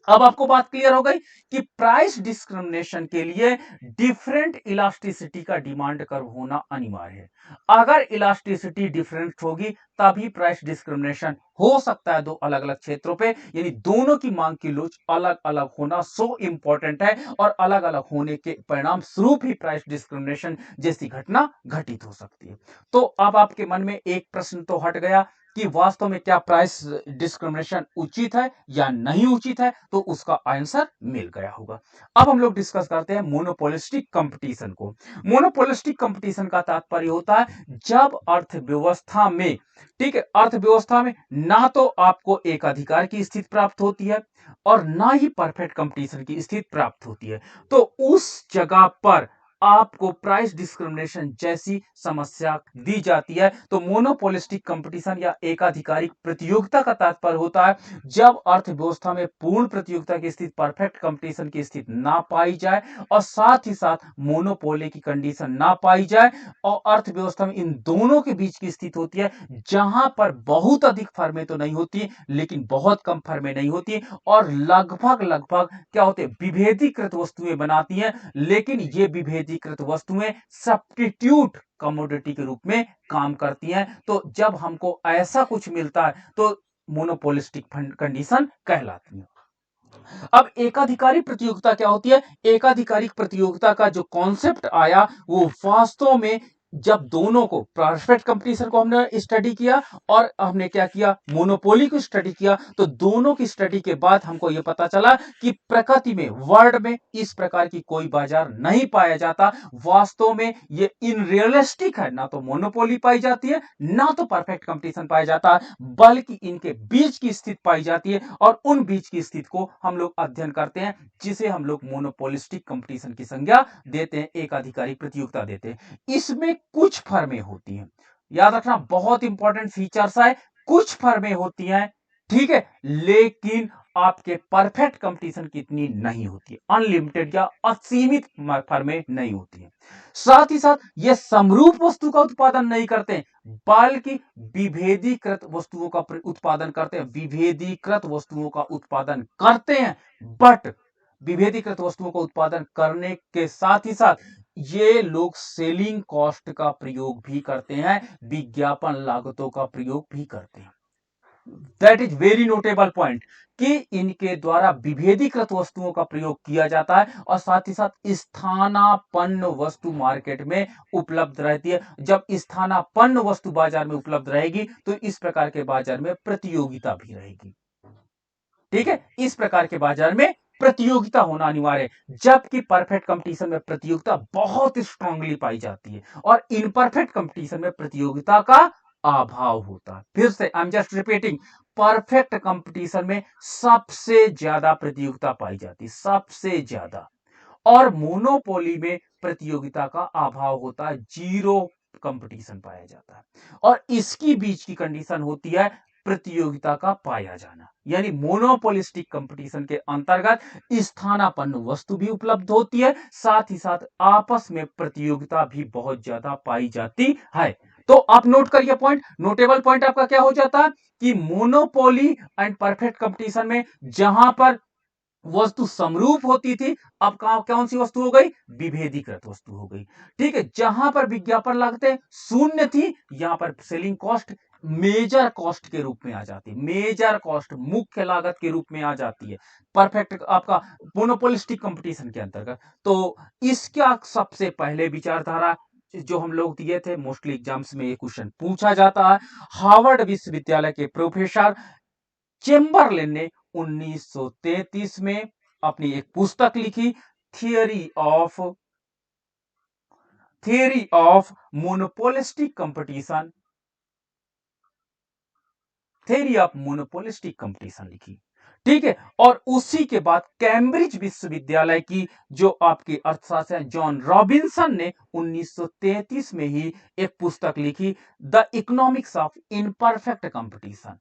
अब आपको बात क्लियर हो गई कि प्राइस डिस्क्रिमिनेशन के लिए डिफरेंट इलास्टिसिटी का डिमांड कर्व होना अनिवार्य है। अगर इलास्टिसिटी डिफरेंट होगी तभी प्राइस डिस्क्रिमिनेशन हो सकता है दो अलग अलग क्षेत्रों पे, यानी दोनों की मांग की लोच अलग अलग होना सो इंपॉर्टेंट है, और अलग अलग होने के परिणाम स्वरूप ही प्राइस डिस्क्रिमिनेशन जैसी घटना घटित हो सकती है। तो अब आपके मन में एक प्रश्न तो हट गया कि वास्तव में क्या प्राइस डिस्क्रिमिनेशन उचित है या नहीं उचित है, तो उसका आंसर मिल गया होगा। अब हम लोग डिस्कस करते हैं मोनोपोलिस्टिक कंपटीशन को। मोनोपोलिस्टिक कंपटीशन का तात्पर्य होता है जब अर्थव्यवस्था में, ठीक है, अर्थव्यवस्था में ना तो आपको एक अधिकार की स्थिति प्राप्त होती है और ना ही परफेक्ट कंपटीशन की स्थिति प्राप्त होती है, तो उस जगह पर आपको प्राइस डिस्क्रिमिनेशन जैसी समस्या दी जाती है। तो मोनोपोलिस्टिक कंपटीशन या एकाधिकारिक प्रतियोगिता का तात्पर्य होता है जब अर्थव्यवस्था में पूर्ण प्रतियोगिता की स्थिति, परफेक्ट कंपटीशन की स्थिति ना पाई जाए, और साथ ही साथ मोनोपोली की कंडीशन ना पाई जाए, और अर्थव्यवस्था में इन दोनों के बीच की स्थिति होती है जहां पर बहुत अधिक फर्में तो नहीं होती लेकिन बहुत कम फर्में नहीं होती, और लगभग लगभग क्या होते हैं, विभेदीकृत वस्तुएं बनाती हैं, लेकिन ये विभेदीकृत वस्तुएं सब्स्टिट्यूट कमोडिटी के रूप में काम करती हैं। तो जब हमको ऐसा कुछ मिलता है तो मोनोपोलिस्टिक कंडीशन कहलाती है। अब एकाधिकारी प्रतियोगिता क्या होती है? एकाधिकारी प्रतियोगिता का जो कॉन्सेप्ट आया वो वास्तव में जब दोनों को परफेक्ट कंपटीशन को हमने स्टडी किया और हमने क्या किया, मोनोपोली को स्टडी किया, तो दोनों की स्टडी के बाद हमको यह पता चला कि प्रकृति में, वर्ल्ड में इस प्रकार की कोई बाजार नहीं पाया जाता। वास्तव में ये इनरियलिस्टिक है, ना तो मोनोपोली पाई जाती है, ना तो परफेक्ट कंपटीशन पाया जाता है, बल्कि इनके बीच की स्थिति पाई जाती है। और उन बीच की स्थिति को हम लोग अध्ययन करते हैं, जिसे हम लोग मोनोपोलिस्टिक कंपटीशन की संज्ञा देते हैं, एक आधिकारिक प्रतियोगिता देते हैं। इसमें कुछ फर्में होती हैं, याद रखना, बहुत इंपॉर्टेंट फीचर्स है, कुछ फर्में होती हैं, ठीक है, लेकिन आपके परफेक्ट कंपटीशन की इतनी नहीं होती है, अनलिमिटेड या असीमित फर्में नहीं होती है। साथ ही साथ ये समरूप वस्तु का उत्पादन नहीं करते, बल्कि विभेदीकृत वस्तुओं का उत्पादन करते हैं, विभेदीकृत वस्तुओं का उत्पादन करते हैं। बट विभेदीकृत वस्तुओं का उत्पादन करने के साथ ही साथ ये लोग सेलिंग कॉस्ट का प्रयोग भी करते हैं, विज्ञापन लागतों का प्रयोग भी करते हैं। That is very notable point कि इनके द्वारा विभेदीकृत वस्तुओं का प्रयोग किया जाता है और साथ ही साथ स्थानापन्न वस्तु मार्केट में उपलब्ध रहती है। जब स्थानापन्न वस्तु बाजार में उपलब्ध रहेगी तो इस प्रकार के बाजार में प्रतियोगिता भी रहेगी, ठीक है, इस प्रकार के बाजार में प्रतियोगिता होना अनिवार्य है। जबकि परफेक्ट कंपटीशन में प्रतियोगिता बहुत स्ट्रांगली पाई जाती है और इनपरफेक्ट कंपटीशन में प्रतियोगिता का अभाव होता है। फिर से I am just repeating, perfect competition में सबसे ज्यादा प्रतियोगिता पाई जाती है, सबसे ज्यादा, और मोनोपोली में प्रतियोगिता का अभाव होता है, जीरो कंपटीशन पाया जाता है। और इसकी बीच की कंडीशन होती है प्रतियोगिता का पाया जाना, यानी मोनोपोलिस्टिक कंपटीशन के अंतर्गत स्थानापन्न वस्तु भी उपलब्ध होती है, साथ ही साथ आपस में प्रतियोगिता भी बहुत ज्यादा पाई जाती है। तो आप नोट करिए पॉइंट, नोटेबल पॉइंट आपका क्या हो जाता है कि मोनोपोली एंड परफेक्ट कंपटीशन में जहां पर वस्तु समरूप होती थी, अब कौन सी वस्तु हो गई, विभेदीकृत वस्तु हो गई, ठीक है। जहां पर विज्ञापन लागतें शून्य थी, यहां पर सेलिंग कॉस्ट मेजर कॉस्ट के रूप में आ जाती है, मेजर कॉस्ट मुख्य लागत के रूप में आ जाती है परफेक्ट आपका मोनोपोलिस्टिक कंपटीशन के अंतर्गत। तो इसका सबसे पहले विचारधारा जो हम लोग दिए थे, मोस्टली एग्जाम्स में ये क्वेश्चन पूछा जाता है, हार्वर्ड विश्वविद्यालय के प्रोफेसर चेम्बरलेन ने 1933 में अपनी एक पुस्तक लिखी, theory of monopolistic competition, theory of monopolistic competition लिखी, ठीक है। और उसी के बाद कैम्ब्रिज विश्वविद्यालय की जो आपकी अर्थशास्त्री हैं जॉन रॉबिन्सन ने 1933 में ही एक पुस्तक लिखी, the economics of imperfect competition,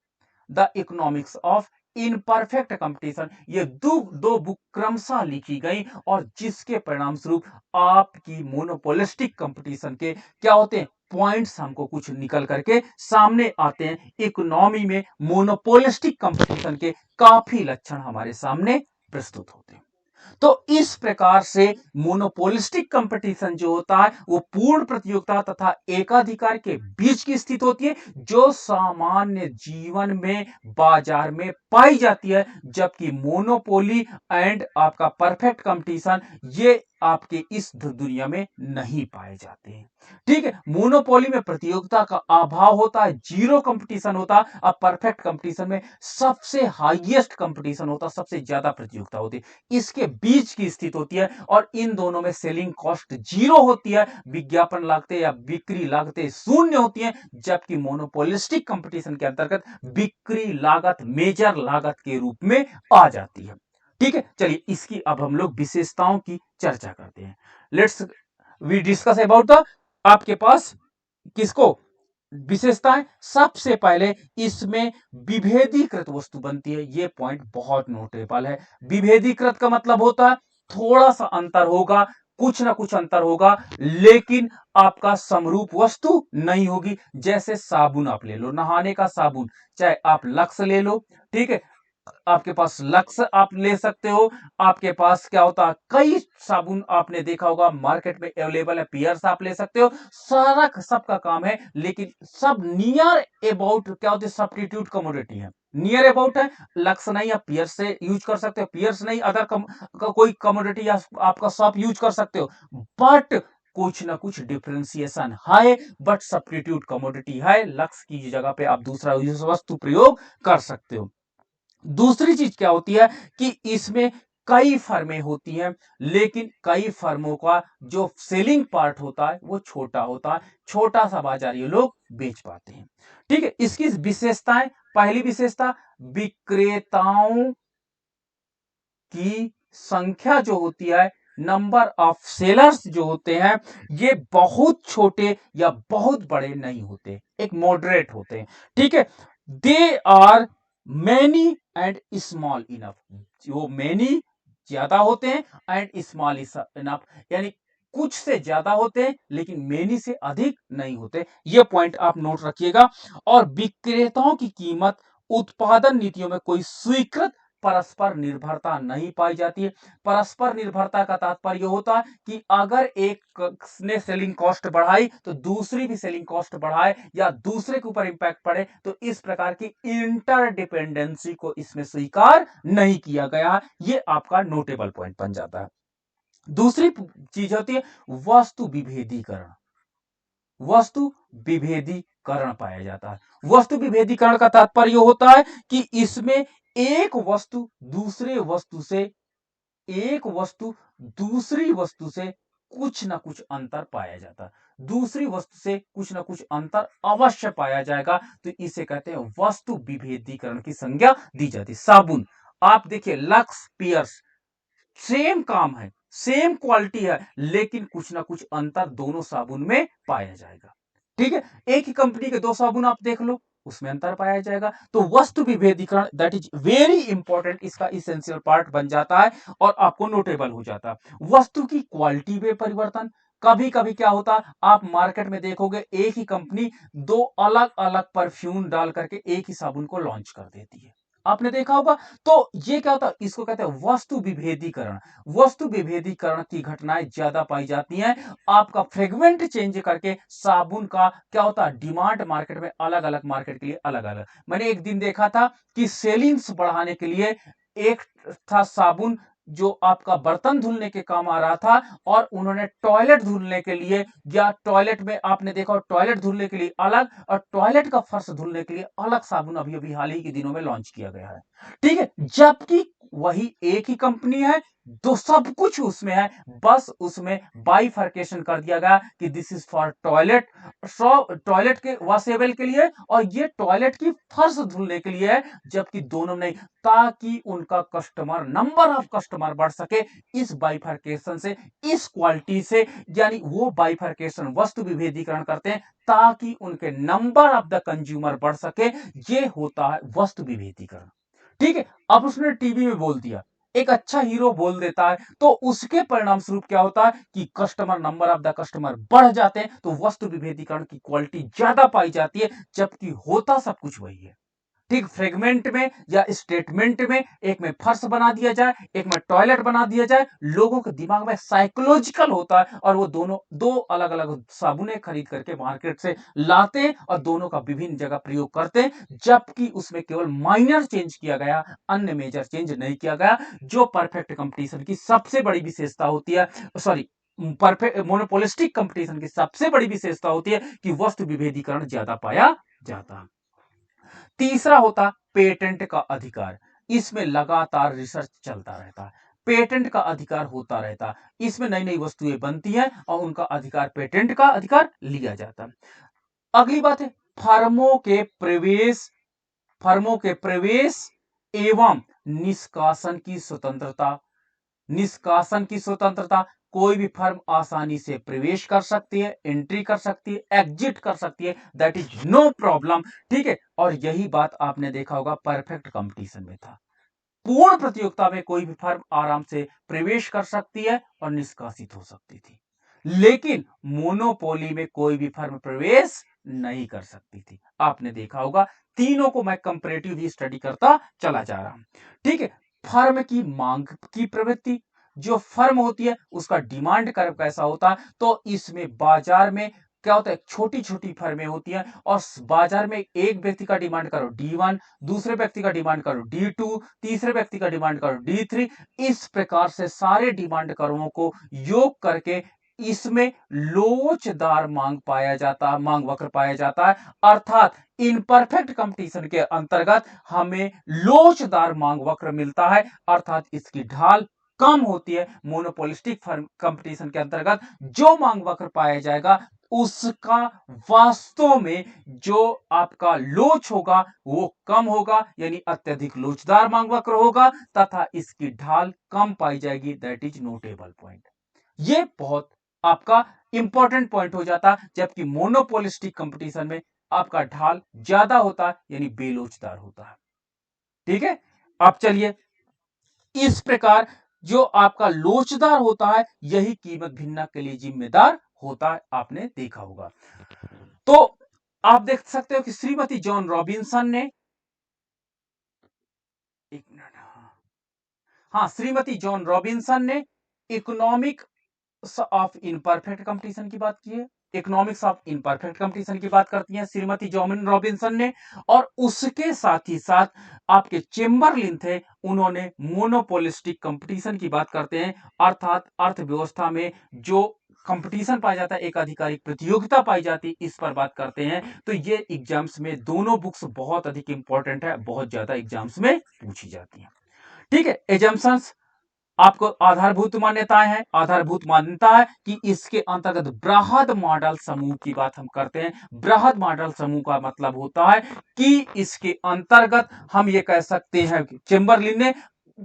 the economics of imperfect competition. ये दो बुक क्रमशः लिखी गई और जिसके परिणाम स्वरूप आपकी मोनोपोलिस्टिक कंपटीशन के क्या होते हैं, पॉइंट्स हमको कुछ निकल करके सामने आते हैं। इकोनॉमी में मोनोपोलिस्टिक कंपटीशन के काफी लक्षण हमारे सामने प्रस्तुत होते हैं। तो इस प्रकार से मोनोपोलिस्टिक कंपटीशन जो होता है वो पूर्ण प्रतियोगिता तथा एकाधिकार के बीच की स्थिति होती है, जो सामान्य जीवन में बाजार में पाई जाती है। जबकि मोनोपोली एंड आपका परफेक्ट कंपटीशन ये आपके इस दुनिया में नहीं पाए जाते हैं, ठीक है। मोनोपोली में प्रतियोगिता का अभाव होता है, जीरो कंपटीशन होता है। अब परफेक्ट कंपटीशन में सबसे हाईएस्ट कंपटीशन होता है, सबसे ज्यादा प्रतियोगिता होती है, इसके बीच की स्थिति होती है और इन दोनों में सेलिंग कॉस्ट जीरो होती है, विज्ञापन लागतें या बिक्री लागतें शून्य होती हैं। जबकि मोनोपोलिस्टिक कंपटीशन के अंतर्गत बिक्री लागत मेजर लागत के रूप में आ जाती है, ठीक है। चलिए इसकी अब हम लोग विशेषताओं की चर्चा करते हैं। Let's we discuss about the, आपके पास किसको विशेषताएं, सबसे पहले इसमें विभेदीकृत वस्तु बनती है, यह पॉइंट बहुत नोटेबल है। विभेदीकृत का मतलब होता है थोड़ा सा अंतर होगा, कुछ ना कुछ अंतर होगा, लेकिन आपका समरूप वस्तु नहीं होगी। जैसे साबुन आप ले लो, नहाने का साबुन, चाहे आप लक्स ले लो, ठीक है, आपके पास लक्स आप ले सकते हो, आपके पास क्या होता है कई साबुन आपने देखा होगा मार्केट में अवेलेबल है, पियर्स आप ले सकते हो, सारा सबका काम है, लेकिन सब नियर अबाउट क्या होते हैं, सब्स्टिट्यूट कमोडिटी है, नियर अबाउट है, लक्स नहीं आप पियर्स से यूज कर सकते हो, पियर्स नहीं अदर कोई कमोडिटी या आपका शॉप यूज कर सकते हो, बट कुछ ना कुछ डिफरेंशिएशन है, बट सब्स्टिट्यूट कमोडिटी है, लक्स की जगह पे आप दूसरा वस्तु प्रयोग कर सकते हो। दूसरी चीज क्या होती है कि इसमें कई फर्में होती हैं, लेकिन कई फर्मों का जो सेलिंग पार्ट होता है वो छोटा होता है, छोटा सा बाजार ये लोग बेच पाते हैं। ठीक है, इसकी विशेषताएं, पहली विशेषता, विक्रेताओं की संख्या जो होती है, नंबर ऑफ सेलर्स जो होते हैं, ये बहुत छोटे या बहुत बड़े नहीं होते, एक मॉडरेट होते हैं। ठीक है, they are many and small enough, वो मैनी ज्यादा होते हैं एंड स्मॉल इनफ, यानी कुछ से ज्यादा होते हैं लेकिन मैनी से अधिक नहीं होते, ये पॉइंट आप नोट रखिएगा। और विक्रेताओं की कीमत उत्पादन नीतियों में कोई स्वीकृत परस्पर निर्भरता नहीं पाई जाती है। परस्पर निर्भरता का तात्पर्य होता है कि अगर एक ने सेलिंग कॉस्ट बढ़ाई तो दूसरी भी सेलिंग कॉस्ट बढ़ाए या दूसरे के ऊपर इंपैक्ट पड़े, तो इस प्रकार की इंटरडिपेंडेंसी को इसमें स्वीकार नहीं किया गया। ये आपका नोटेबल पॉइंट बन जाता है। दूसरी चीज होती है वस्तु विभेदीकरण। वस्तु विभेदीकरण पाया जाता है। वस्तु विभेदीकरण का तात्पर्य होता है कि इसमें एक वस्तु दूसरे वस्तु से एक वस्तु दूसरी वस्तु से कुछ ना कुछ अंतर पाया जाता है। दूसरी वस्तु से कुछ ना कुछ अंतर अवश्य पाया जाएगा, तो इसे कहते हैं वस्तु विभेदीकरण की संज्ञा दी जाती है। साबुन, आप देखिए लक्स पियर्स, सेम काम है, सेम क्वालिटी है, लेकिन कुछ ना कुछ अंतर दोनों साबुन में पाया जाएगा। ठीक है, एक ही कंपनी के दो साबुन आप देख लो, उसमें अंतर पाया जाएगा। तो वस्तु विभेदीकरण दैट इज वेरी इंपॉर्टेंट, इसका इसेंशियल पार्ट बन जाता है और आपको नोटेबल हो जाता है। वस्तु की क्वालिटी में परिवर्तन, कभी कभी क्या होता है, आप मार्केट में देखोगे एक ही कंपनी दो अलग अलग परफ्यूम डाल करके एक ही साबुन को लॉन्च कर देती है, आपने देखा होगा। तो ये क्या होता है, इसको कहते हैं वस्तु विभेदीकरण। वस्तु विभेदीकरण की घटनाएं ज्यादा पाई जाती हैं। आपका फ्रेगमेंट चेंज करके साबुन का क्या होता है, डिमांड मार्केट में अलग अलग, मार्केट के लिए अलग अलग। मैंने एक दिन देखा था कि सेलिंग्स बढ़ाने के लिए एक था साबुन जो आपका बर्तन धुलने के काम आ रहा था, और उन्होंने टॉयलेट धुलने के लिए, या टॉयलेट में आपने देखा टॉयलेट धुलने के लिए अलग और टॉयलेट का फर्श धुलने के लिए अलग साबुन अभी अभी हाल ही के दिनों में लॉन्च किया गया है। ठीक है, जबकि वही एक ही कंपनी है, तो सब कुछ उसमें है, बस उसमें बाइफर्केशन कर दिया गया कि this is for toilet, toilet के वॉशेबल के लिए, और ये टॉयलेट की फर्श धुलने के लिए है, जबकि दोनों नहीं, ताकि उनका कस्टमर, नंबर ऑफ कस्टमर बढ़ सके इस बाइफर्केशन से, इस क्वालिटी से। यानी वो बाइफर्केशन वस्तु विभेदीकरण करते हैं ताकि उनके नंबर ऑफ द कंज्यूमर बढ़ सके, ये होता है वस्तु विभेदीकरण। ठीक है, अब उसने टीवी में बोल दिया, एक अच्छा हीरो बोल देता है, तो उसके परिणाम स्वरूप क्या होता है कि customer, number of the customer बढ़ जाते हैं, तो वस्तु विभेदीकरण की क्वालिटी ज्यादा पाई जाती है, जबकि होता सब कुछ वही है। ठीक, फ्रेगमेंट में या स्टेटमेंट में एक में फर्श बना दिया जाए, एक में टॉयलेट बना दिया जाए, लोगों के दिमाग में साइकोलॉजिकल होता है, और वो दोनों दो अलग अलग साबुनें खरीद करके मार्केट से लाते हैं और दोनों का विभिन्न जगह प्रयोग करते हैं, जबकि उसमें केवल माइनर चेंज किया गया, अन्य मेजर चेंज नहीं किया गया। जो परफेक्ट कंपटीशन की सबसे बड़ी विशेषता होती है, सॉरी, परफेक्ट मोनोपोलिस्टिक कंपटीशन की सबसे बड़ी विशेषता होती है कि वस्तु विभेदीकरण ज्यादा पाया जाता है। तीसरा होता पेटेंट का अधिकार, इसमें लगातार रिसर्च चलता रहता है, पेटेंट का अधिकार होता रहता है, इसमें नई नई वस्तुएं बनती हैं और उनका अधिकार, पेटेंट का अधिकार लिया जाता है। अगली बात है फर्मों के प्रवेश एवं निष्कासन की स्वतंत्रता। निष्कासन की स्वतंत्रता, कोई भी फर्म आसानी से प्रवेश कर सकती है, एंट्री कर सकती है, एग्जिट कर सकती है, दैट इज नो प्रॉब्लम। ठीक है, और यही बात आपने देखा होगा परफेक्ट कंपटीशन में था, पूर्ण प्रतियोगिता में कोई भी फर्म आराम से प्रवेश कर सकती है और निष्कासित हो सकती थी, लेकिन मोनोपोली में कोई भी फर्म प्रवेश नहीं कर सकती थी। आपने देखा होगा, तीनों को मैं कंपैरेटिव ही स्टडी करता चला जा रहा हूं। ठीक है, फर्म की मांग की प्रवृत्ति, जो फर्म होती है उसका डिमांड कर्व कैसा होता है, तो इसमें बाजार में क्या होता है, छोटी छोटी फर्में होती हैं और बाजार में एक व्यक्ति का डिमांड करो D1, दूसरे व्यक्ति का डिमांड करो D2, तीसरे व्यक्ति का डिमांड करो D3। इस प्रकार से सारे डिमांड करों को योग करके इसमें लोचदार मांग वक्र पाया जाता है। अर्थात इनपरफेक्ट कंपटीशन के अंतर्गत हमें लोचदार मांग वक्र मिलता है, अर्थात इसकी ढाल कम होती है। मोनोपोलिस्टिक कंपटीशन के अंतर्गत जो मांग वक्र पाया जाएगा उसका वास्तव में जो आपका लोच होगा वो कम होगा, यानी अत्यधिक लोचदार मांग वक्र होगा तथा इसकी ढाल कम पाई जाएगी। That is notable point. ये बहुत आपका इंपॉर्टेंट पॉइंट हो जाता है, जबकि मोनोपोलिस्टिक कंपटीशन में आपका ढाल ज्यादा होता है, यानी बेलोचदार होता है। ठीक है, अब चलिए, इस प्रकार जो आपका लोचदार होता है यही कीमत भिन्नता के लिए जिम्मेदार होता है, आपने देखा होगा। तो आप देख सकते हो कि श्रीमती जॉन रॉबिन्सन ने, एक मिनट, हाँ, श्रीमती जॉन रॉबिन्सन ने इकोनॉमिक्स ऑफ इनपरफेक्ट कंपटीशन की बात की है, इकोनॉमिक्स ऑफ इनपरफेक्ट कंपटीशन की बात करती हैं श्रीमती जॉन रॉबिन्सन ने। और उसके साथ ही साथ आपके चेम्बरलिन थे, उन्होंने मोनोपोलिस्टिक कंपटीशन की बात करते हैं, अर्थात अर्थव्यवस्था में जो कंपटीशन पाया जाता है, एक आधिकारिक प्रतियोगिता पाई जाती है, इस पर बात करते हैं। तो ये एग्जाम्स में दोनों बुक्स बहुत अधिक इंपॉर्टेंट है, बहुत ज्यादा एग्जाम्स में पूछी जाती है। ठीक है, एजम्पशंस आपको आधारभूत मान्यताएं हैं। आधारभूत मान्यता है कि इसके अंतर्गत बृहद मॉडल समूह की बात हम करते हैं। बृहद मॉडल समूह का मतलब होता है कि इसके अंतर्गत हम ये कह सकते हैं कि चेम्बरलिन ने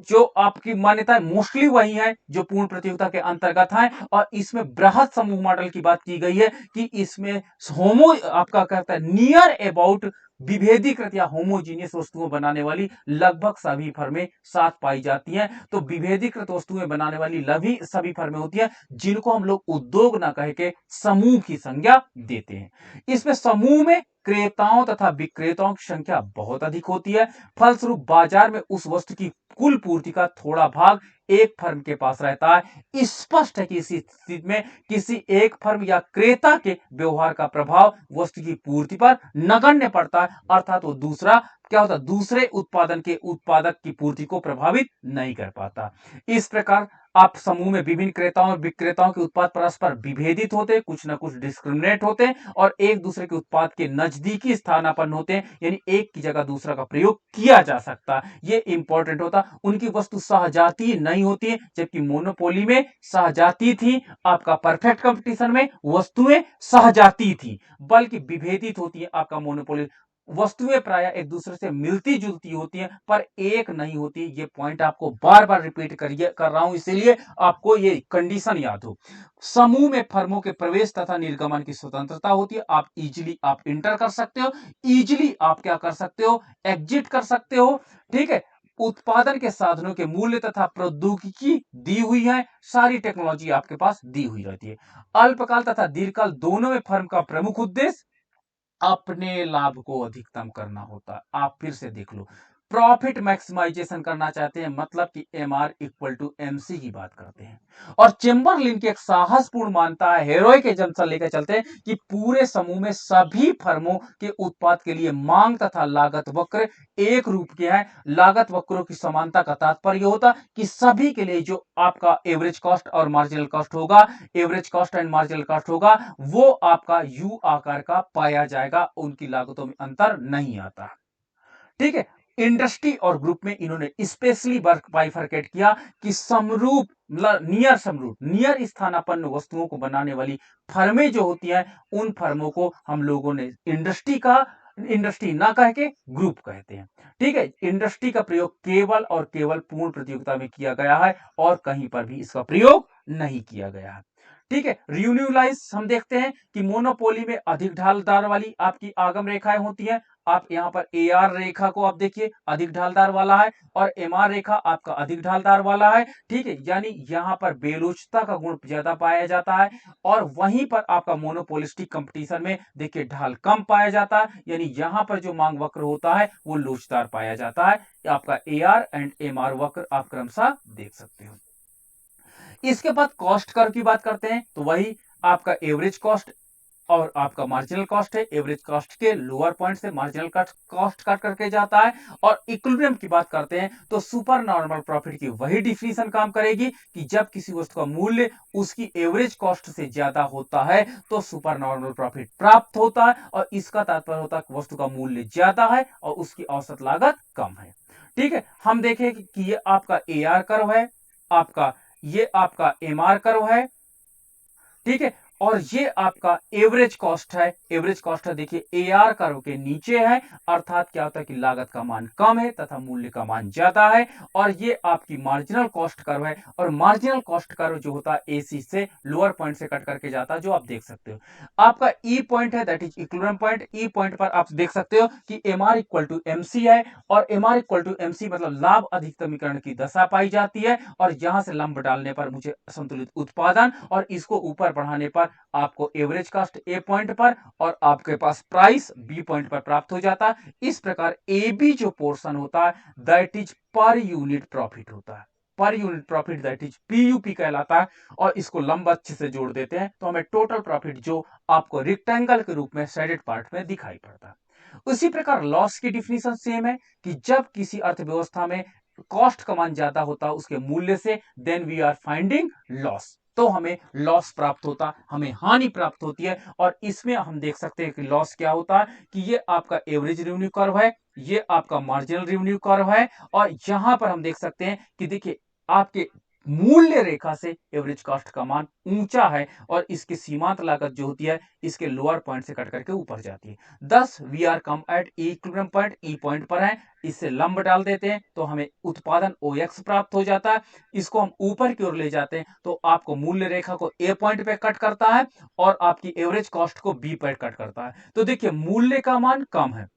जो आपकी मान्यता मोस्टली वही है जो पूर्ण प्रतियोगिता के अंतर्गत है, और इसमें बृहद समूह मॉडल की बात की गई है कि इसमें होमो आपका कहता है नियर अबाउट विभेदीकृत या होमोजीनियस वस्तुओं बनाने वाली लगभग सभी फर्में साथ पाई जाती हैं। तो विभेदीकृत वस्तुएं बनाने वाली सभी फर्में होती हैं जिनको हम लोग उद्योग ना कह के समूह की संज्ञा देते हैं। इसमें समूह में क्रेताओं तथा विक्रेताओं की संख्या बहुत अधिक होती है। फलस्वरूप बाजार में उस वस्तु की कुल पूर्ति का थोड़ा भाग एक फर्म के पास रहता है। स्पष्ट है कि इस स्थिति में किसी एक फर्म या क्रेता के व्यवहार का प्रभाव वस्तु की पूर्ति पर नगण्य पड़ता है, अर्थात वो दूसरा क्या होता है, दूसरे उत्पादक की पूर्ति को प्रभावित नहीं कर पाता। इस प्रकार आप समूह में विभिन्न क्रेताओं और विक्रेताओं के उत्पाद परस्पर विभेदित होते, कुछ ना कुछ डिस्क्रिमिनेट होते हैं और एक दूसरे के उत्पाद के नजदीकी स्थानापन्न होते हैं, यानी एक की जगह दूसरा का प्रयोग किया जा सकता है। ये इंपॉर्टेंट होता। उनकी वस्तु सहजातीय नहीं होती है, जबकि मोनोपोली में सहजातीय थी। आपका परफेक्ट कंपटीशन में वस्तुएं सहजातीय थी बल्कि विभेदित होती है। आपका मोनोपोली वस्तुएं प्राय एक दूसरे से मिलती जुलती होती हैं पर एक नहीं होती। ये पॉइंट आपको बार बार रिपीट कर रहा हूं, इसीलिए आपको ये कंडीशन याद हो। समूह में फर्मों के प्रवेश तथा निर्गमन की स्वतंत्रता होती है। आप इजीली आप इंटर कर सकते हो, इजीली आप क्या कर सकते हो, एग्जिट कर सकते हो। ठीक है, उत्पादन के साधनों के मूल्य तथा प्रौद्योगिकी दी हुई है, सारी टेक्नोलॉजी आपके पास दी हुई रहती है। अल्पकाल तथा दीर्घकाल दोनों में फर्म का प्रमुख उद्देश्य अपने लाभ को अधिकतम करना होता है। आप फिर से देख लो, प्रॉफिट मैक्सिमाइजेशन करना चाहते हैं, मतलब कि एमआर इक्वल टू एमसी की बात करते हैं। और चेम्बरलिन की एक साहसपूर्ण मानता है, हेरोइक एजम्पशन लेकर चलते हैं कि पूरे समूह में सभी फर्मों के उत्पाद के लिए मांग तथा लागत वक्र एक रूप के हैं। लागत वक्रों की समानता का तात्पर्य होता कि सभी के लिए जो आपका एवरेज कॉस्ट और मार्जिनल कॉस्ट होगा, average cost and marginal cost होगा, वो आपका यू आकार का पाया जाएगा, उनकी लागतों में अंतर नहीं आता। ठीक है, इंडस्ट्री और ग्रुप में इन्होंने स्पेशली बाइफरकेट किया कि समरूप नियर स्थानापन्न वस्तुओं को बनाने वाली फर्में जो होती हैं, उन फर्मों को हम लोगों ने इंडस्ट्री ना कह के ग्रुप कहते हैं। ठीक है, इंडस्ट्री का प्रयोग केवल और केवल पूर्ण प्रतियोगिता में किया गया है और कहीं पर भी इसका प्रयोग नहीं किया गया है। ठीक है, रियूनिलाइज हम देखते हैं कि मोनोपोली में अधिक ढालदार वाली आपकी आगम रेखाएं होती हैं। आप यहां पर ए आर रेखा को आप देखिए, अधिक ढालदार वाला है, और एम आर रेखा आपका अधिक ढालदार वाला है। ठीक है, यानी यहां पर बेलोचता का गुण ज्यादा पाया जाता है, और वहीं पर आपका मोनोपोलिस्टिक कंपटीशन में देखिए ढाल कम पाया जाता है, यानी यहां पर जो मांग वक्र होता है वो लोचदार पाया जाता है। आपका A R and M R वक्र आप क्रमशः देख सकते हो। इसके बाद कॉस्ट कर्व की बात करते हैं, तो वही आपका एवरेज कॉस्ट और आपका मार्जिनल कॉस्ट है, एवरेज कॉस्ट के लोअर पॉइंट से मार्जिनल कॉस्ट कट करके जाता है। और इक्विलिब्रियम की बात करते हैं तो सुपर नॉर्मल प्रॉफिट की वही डिफिनीशन काम करेगी कि जब किसी वस्तु का मूल्य उसकी एवरेज कॉस्ट से ज्यादा होता है तो सुपर नॉर्मल प्रॉफिट प्राप्त होता है, और इसका तात्पर्य होता है कि वस्तु का मूल्य ज्यादा है और उसकी औसत लागत कम है। ठीक है, हम देखें कि ये आपका AR कर्व है, ये आपका MR कर्व है। ठीक है, और ये आपका एवरेज कॉस्ट है। एवरेज कॉस्ट है देखिए AR कर्व के नीचे है, अर्थात क्या होता है कि लागत का मान कम है तथा मूल्य का मान ज्यादा है। और ये आपकी मार्जिनल कॉस्ट कर्व है, और मार्जिनल कॉस्ट कर्व जो होता है AC से लोअर पॉइंट से कट करके जाता है, जो आप देख सकते हो। आपका E पॉइंट है, that is equilibrium point. E point पर आप देख सकते हो कि MR इक्वल टू MC है, और MR इक्वल टू MC मतलब लाभ अधिकतमीकरण की दशा पाई जाती है। और यहां से लंब डालने पर मुझे संतुलित उत्पादन, और इसको ऊपर बढ़ाने पर आपको एवरेज कॉस्ट A पॉइंट पर और आपके पास प्राइस B पॉइंट पर प्राप्त हो जाता है। इस प्रकार AB जो पोर्शन होता है that is per unit profit होता है। Per unit profit that is PUP कहलाता है। और इसको लंब अच्छे से जोड़ देते हैं तो हमें टोटल प्रॉफिट जो आपको रेक्टेंगल के रूप में शेडेड पार्ट में दिखाई पड़ता है। उसी प्रकार लॉस की डिफिनीशन सेम है कि जब किसी अर्थव्यवस्था में कॉस्ट का मान ज्यादा होता है उसके मूल्य से, then we are finding loss, तो हमें लॉस प्राप्त होता, हमें हानि प्राप्त होती है। और इसमें हम देख सकते हैं कि लॉस क्या होता है कि ये आपका एवरेज रेवेन्यू कर्व है, ये आपका मार्जिनल रेवेन्यू कर्व है। और यहां पर हम देख सकते हैं कि देखिए आपके मूल्य रेखा से एवरेज कॉस्ट का मान ऊंचा है, और इसकी सीमांत लागत जो होती है इसके लोअर पॉइंट से कट करके ऊपर जाती है। Thus we are come at equilibrium point, E point पर है। इससे लंब डाल देते हैं तो हमें उत्पादन OX प्राप्त हो जाता है। इसको हम ऊपर की ओर ले जाते हैं तो आपको मूल्य रेखा को A पॉइंट पे कट करता है, और आपकी एवरेज कॉस्ट को B पर कट करता है। तो देखिए मूल्य का मान कम है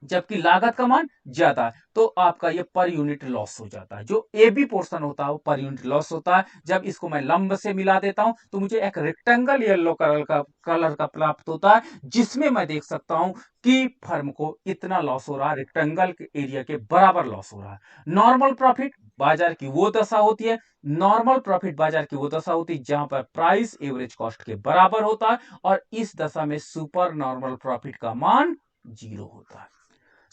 जबकि लागत का मान ज्यादा है, तो आपका ये पर यूनिट लॉस हो जाता है। जो AB पोर्शन होता है वो पर यूनिट लॉस होता है। जब इसको मैं लंब से मिला देता हूं तो मुझे एक रेक्टेंगल येलो कलर का प्राप्त होता है, जिसमें मैं देख सकता हूं कि फर्म को इतना लॉस हो रहा है, रेक्टेंगल के एरिया के बराबर लॉस हो रहा है। नॉर्मल प्रॉफिट बाजार की वो दशा होती है, नॉर्मल प्रॉफिट बाजार की वो दशा होती है जहां पर प्राइस एवरेज कॉस्ट के बराबर होता है, और इस दशा में सुपर नॉर्मल प्रॉफिट का मान 0 होता है।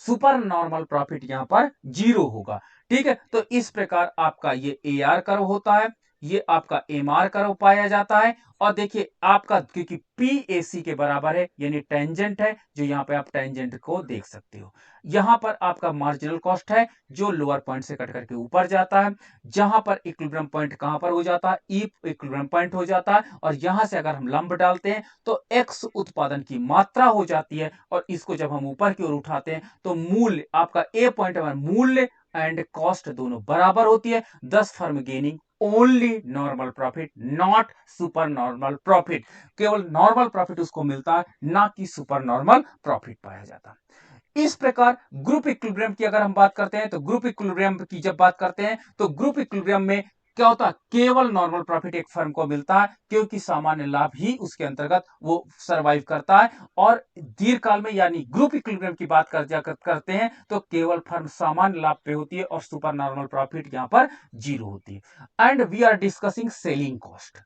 सुपर नॉर्मल प्रॉफिट यहां पर 0 होगा। ठीक है, तो इस प्रकार आपका ये AR कर्व होता है, ये आपका MR कर्व पाया जाता है। और देखिए आपका क्योंकि PAC के बराबर है यानी टेंजेंट है, जो यहां पे आप टेंजेंट को देख सकते हो। यहां पर आपका मार्जिनल कॉस्ट है जो लोअर पॉइंट से कट करके ऊपर जाता है। जहां पर इक्विलिब्रियम पॉइंट कहां पर हो जाता है, ई इक्विलिब्रियम पॉइंट हो जाता है। और यहां से अगर हम लंब डालते हैं तो X उत्पादन की मात्रा हो जाती है, और इसको जब हम ऊपर की ओर उठाते हैं तो मूल्य आपका A पॉइंट पर मूल्य एंड कॉस्ट दोनों बराबर होती है। 10 firm gaining only normal profit, not super normal profit. केवल नॉर्मल प्रॉफिट उसको मिलता है, ना कि सुपर नॉर्मल प्रॉफिट पाया जाता है। इस प्रकार ग्रुप इक्विलिब्रियम की अगर हम बात करते हैं तो ग्रुप इक्विलिब्रियम की जब बात करते हैं तो ग्रुप इक्विलिब्रियम में क्या होता है, केवल नॉर्मल प्रॉफिट एक फर्म को मिलता है, क्योंकि सामान्य लाभ ही उसके अंतर्गत वो सरवाइव करता है। और दीर्घकाल में यानी ग्रुप इक्विलिब्रियम की बात करते हैं तो केवल फर्म सामान्य लाभ पे होती है, और सुपर नॉर्मल प्रॉफिट यहां पर 0 होती है। And we are discussing selling cost,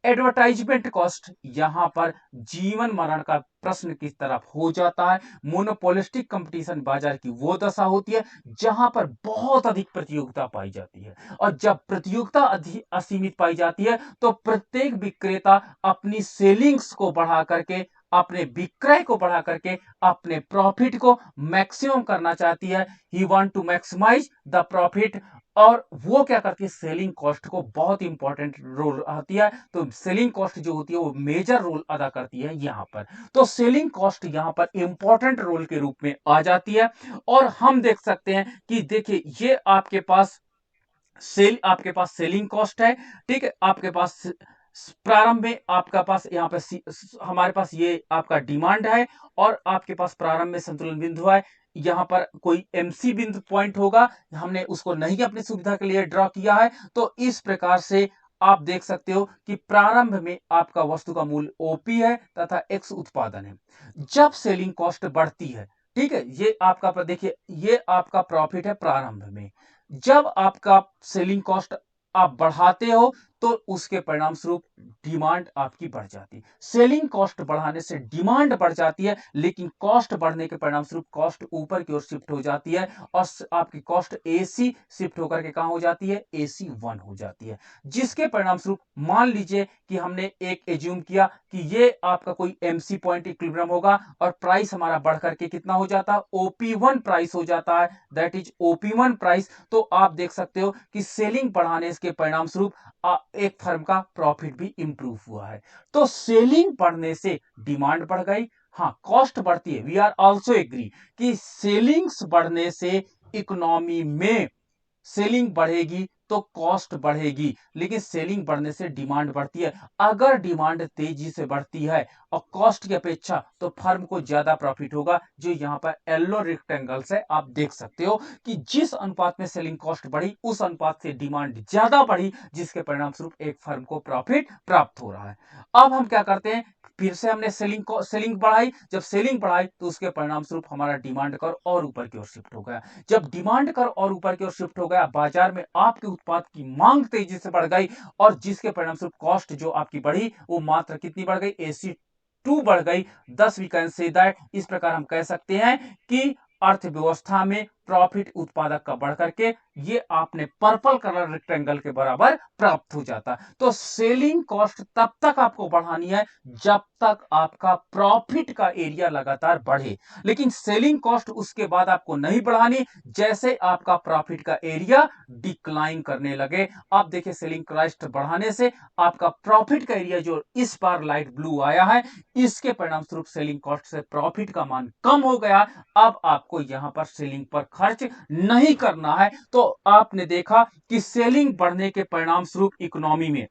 advertisement cost. यहां पर जीवन मरण का प्रश्न की तरफ हो जाता है। मोनोपोलिस्टिक कंपटीशन बाजार की वो दशा होती है जहां पर बहुत अधिक प्रतियोगिता पाई जाती है, और जब प्रतियोगिता असीमित पाई जाती है तो प्रत्येक विक्रेता अपनी सेलिंग्स को बढ़ा करके, अपने विक्रय को बढ़ा करके अपने प्रॉफिट को मैक्सिमम करना चाहती है। He want to maximise the profit. और वो क्या करती है, सेलिंग कॉस्ट को बहुत इंपॉर्टेंट रोल आती है। तो सेलिंग कॉस्ट जो होती है वो मेजर रोल अदा करती है यहां पर। तो सेलिंग कॉस्ट यहां पर इंपॉर्टेंट रोल के रूप में आ जाती है। और हम देख सकते हैं कि देखिए ये आपके पास सेलिंग कॉस्ट है। ठीक है, आपके पास प्रारंभ में आपका पास यहाँ पे हमारे पास ये आपका डिमांड है, और आपके पास प्रारंभ में संतुलन बिंदु है। यहाँ पर कोई MC बिंदु पॉइंट होगा, हमने उसको नहीं अपनी सुविधा के लिए ड्रॉ किया है। तो इस प्रकार से आप देख सकते हो कि प्रारंभ में आपका वस्तु का मूल्य OP है तथा X उत्पादन है। जब सेलिंग कॉस्ट बढ़ती है, ठीक है, ये आपका देखिए ये आपका प्रॉफिट है प्रारंभ में। जब आपका सेलिंग कॉस्ट आप बढ़ाते हो तो उसके परिणाम स्वरूप डिमांड आपकी बढ़ जाती है। सेलिंग कॉस्ट बढ़ाने से डिमांड बढ़ जाती है, लेकिन कॉस्ट बढ़ने के परिणाम स्वरूप कॉस्ट ऊपर की ओर शिफ्ट हो जाती है और आपकी कॉस्ट AC शिफ्ट होकर के कहां हो जाती है, AC1 हो जाती है। जिसके परिणाम स्वरूप मान लीजिए कि हमने एक एज्यूम किया कि ये आपका कोई MC पॉइंट इक्विलिब्रियम होगा और प्राइस हमारा बढ़ करके कितना हो जाता है, OP1 प्राइस हो जाता है, दैट इज OP1 प्राइस। तो आप देख सकते हो कि सेलिंग बढ़ाने के परिणाम स्वरूप एक फर्म का प्रॉफिट भी इंप्रूव हुआ है। तो सेलिंग बढ़ने से डिमांड बढ़ गई, हाँ कॉस्ट बढ़ती है, वी आर ऑल्सो एग्री कि सेलिंग्स बढ़ने से इकोनॉमी में सेलिंग बढ़ेगी तो कॉस्ट बढ़ेगी, लेकिन सेलिंग बढ़ने से डिमांड बढ़ती है। अगर डिमांड तेजी से बढ़ती है और कॉस्ट की अपेक्षा, तो फर्म को ज्यादा प्रॉफिट होगा। जो यहां पर येलो रेक्टेंगल से आप देख सकते हो कि जिस अनुपात में सेलिंग कॉस्ट बढ़ी उस अनुपात से डिमांड ज्यादा बढ़ी, जिसके परिणाम स्वरूप एक फर्म को प्रॉफिट प्राप्त हो रहा है। अब हम क्या करते हैं, फिर से हमने सेलिंग बढ़ाई, जब सेलिंग बढ़ाई तो उसके परिणाम स्वरूप हमारा डिमांड कर और ऊपर की ओर शिफ्ट हो गया। जब डिमांड कर और ऊपर की ओर शिफ्ट हो गया, बाजार में आपके उत्पाद की मांग तेजी से बढ़ गई और जिसके परिणाम स्वरूप कॉस्ट जो आपकी बढ़ी वो मात्र कितनी बढ़ गई, AC2 बढ़ गई। 10 वी कैन से दैट, इस प्रकार हम कह सकते हैं कि अर्थव्यवस्था में प्रॉफिट उत्पादक का बढ़ करके ये आपने पर्पल कलर रेक्टेंगल के बराबर प्राप्त हो जाता। तो सेलिंग कॉस्ट तब तक आपको बढ़ानी है जब तक आपका प्रॉफिट का एरिया लगातार बढ़े, लेकिन सेलिंग कॉस्ट उसके बाद आपको नहीं बढ़ानी जैसे आपका प्रॉफिट का एरिया डिक्लाइन करने लगे। आप देखिए सेलिंग कॉस्ट बढ़ाने से आपका प्रॉफिट का एरिया जो इस बार लाइट ब्लू आया है, इसके परिणाम स्वरूप सेलिंग कॉस्ट से प्रॉफिट का मान कम हो गया। अब आपको यहां पर सेलिंग पर खर्च नहीं करना है। तो आपने देखा कि सेलिंग बढ़ने के परिणाम स्वरूप इकोनॉमी में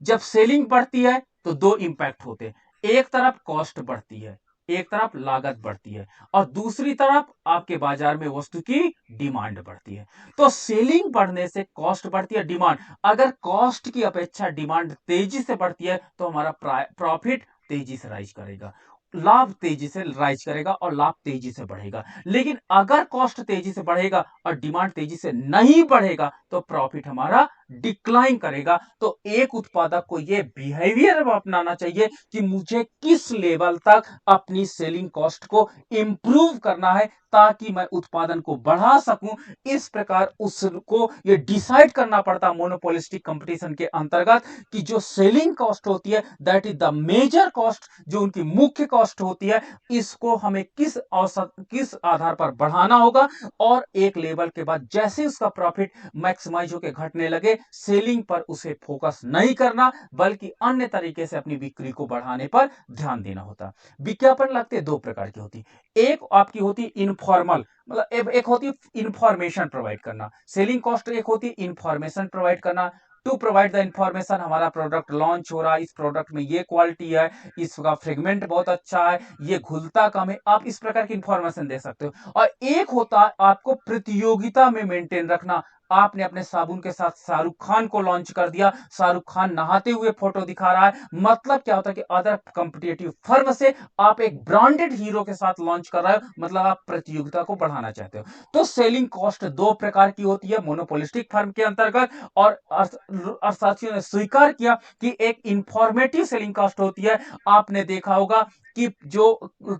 जब सेलिंग बढ़ती है तो दो इंपैक्ट होते हैं, एक तरफ कॉस्ट बढ़ती है, एक तरफ लागत बढ़ती है और दूसरी तरफ आपके बाजार में वस्तु की डिमांड बढ़ती है। तो सेलिंग बढ़ने से कॉस्ट बढ़ती है, डिमांड, अगर कॉस्ट की अपेक्षा डिमांड तेजी से बढ़ती है तो हमारा प्रॉफिट तेजी से राइज करेगा, लाभ तेजी से राइज करेगा और लाभ तेजी से बढ़ेगा। लेकिन अगर कॉस्ट तेजी से बढ़ेगा और डिमांड तेजी से नहीं बढ़ेगा तो प्रॉफिट हमारा डिक्लाइन करेगा। तो एक उत्पादक को यह बिहेवियर अपनाना चाहिए कि मुझे किस लेवल तक अपनी सेलिंग कॉस्ट को इंप्रूव करना है ताकि मैं उत्पादन को बढ़ा सकूं। इस प्रकार उसको यह डिसाइड करना पड़ता मोनोपोलिस्टिक कंपटीशन के अंतर्गत कि जो सेलिंग कॉस्ट होती है that is the major cost, जो उनकी मुख्य कॉस्ट होती है, इसको हमें किस औसत किस आधार पर बढ़ाना होगा और एक लेवल के बाद जैसे उसका प्रॉफिट मैक्सिमाइज होकर घटने लगे, सेलिंग पर उसे फोकस नहीं करना बल्कि अन्य तरीके से अपनी बिक्री को बढ़ाने पर ध्यान देना होता। विज्ञापन लगते दो प्रकार की होती, एक आपकी होती इनफॉर्मल, मतलब एक होती है इंफॉर्मेशन प्रोवाइड करना, सेलिंग कॉस्ट एक होती है इंफॉर्मेशन प्रोवाइड करना, टू प्रोवाइड द इंफॉर्मेशन, हमारा प्रोडक्ट लॉन्च हो रहा है, इस प्रोडक्ट में ये क्वालिटी है, इसका फ्रेगमेंट बहुत अच्छा है, ये घुलता कम है, आप इस प्रकार की इंफॉर्मेशन दे सकते हो। और एक होता है आपको प्रतियोगिता में मेंटेन रखना, आपने अपने साबुन के साथ शाहरुख खान को लॉन्च कर दिया, शाहरुख खान नहाते हुए फोटो दिखा रहा है, मतलब क्या होता है कि अदर कंपिटिटिव फर्म से आप एक ब्रांडेड हीरो के साथ लॉन्च कर रहे हो, मतलब आप प्रतियोगिता को बढ़ाना चाहते हो। तो सेलिंग कॉस्ट दो प्रकार की होती है मोनोपोलिस्टिक फर्म के अंतर्गत, और अर्थशास्त्रियों ने स्वीकार किया कि एक इंफॉर्मेटिव सेलिंग कॉस्ट होती है। आपने देखा होगा कि जो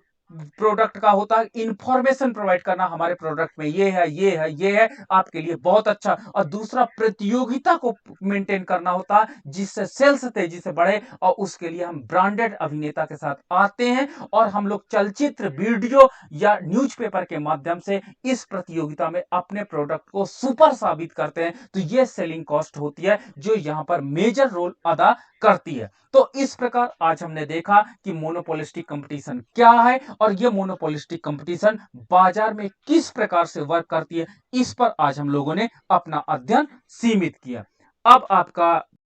प्रोडक्ट का होता है इंफॉर्मेशन प्रोवाइड करना, हमारे प्रोडक्ट में ये है ये है ये है, आपके लिए बहुत अच्छा, और दूसरा प्रतियोगिता को मेंटेन करना होता है जिससे सेल्स तेजी से बढ़े, और उसके लिए हम ब्रांडेड अभिनेता के साथ आते हैं और हम लोग चलचित्र, वीडियो या न्यूज़पेपर के माध्यम से इस प्रतियोगिता में अपने प्रोडक्ट को सुपर साबित करते हैं। तो ये सेलिंग कॉस्ट होती है जो यहां पर मेजर रोल अदा करती है। तो इस प्रकार आज हमने देखा कि मोनोपोलिस्टिक कंपटीशन क्या है और यह मोनोपोलिस्टिक कंपटीशन बाजार में किस प्रकार से वर्क करती है, इस पर आज हम लोगों ने अपना अध्ययन सीमित किया। अब आपका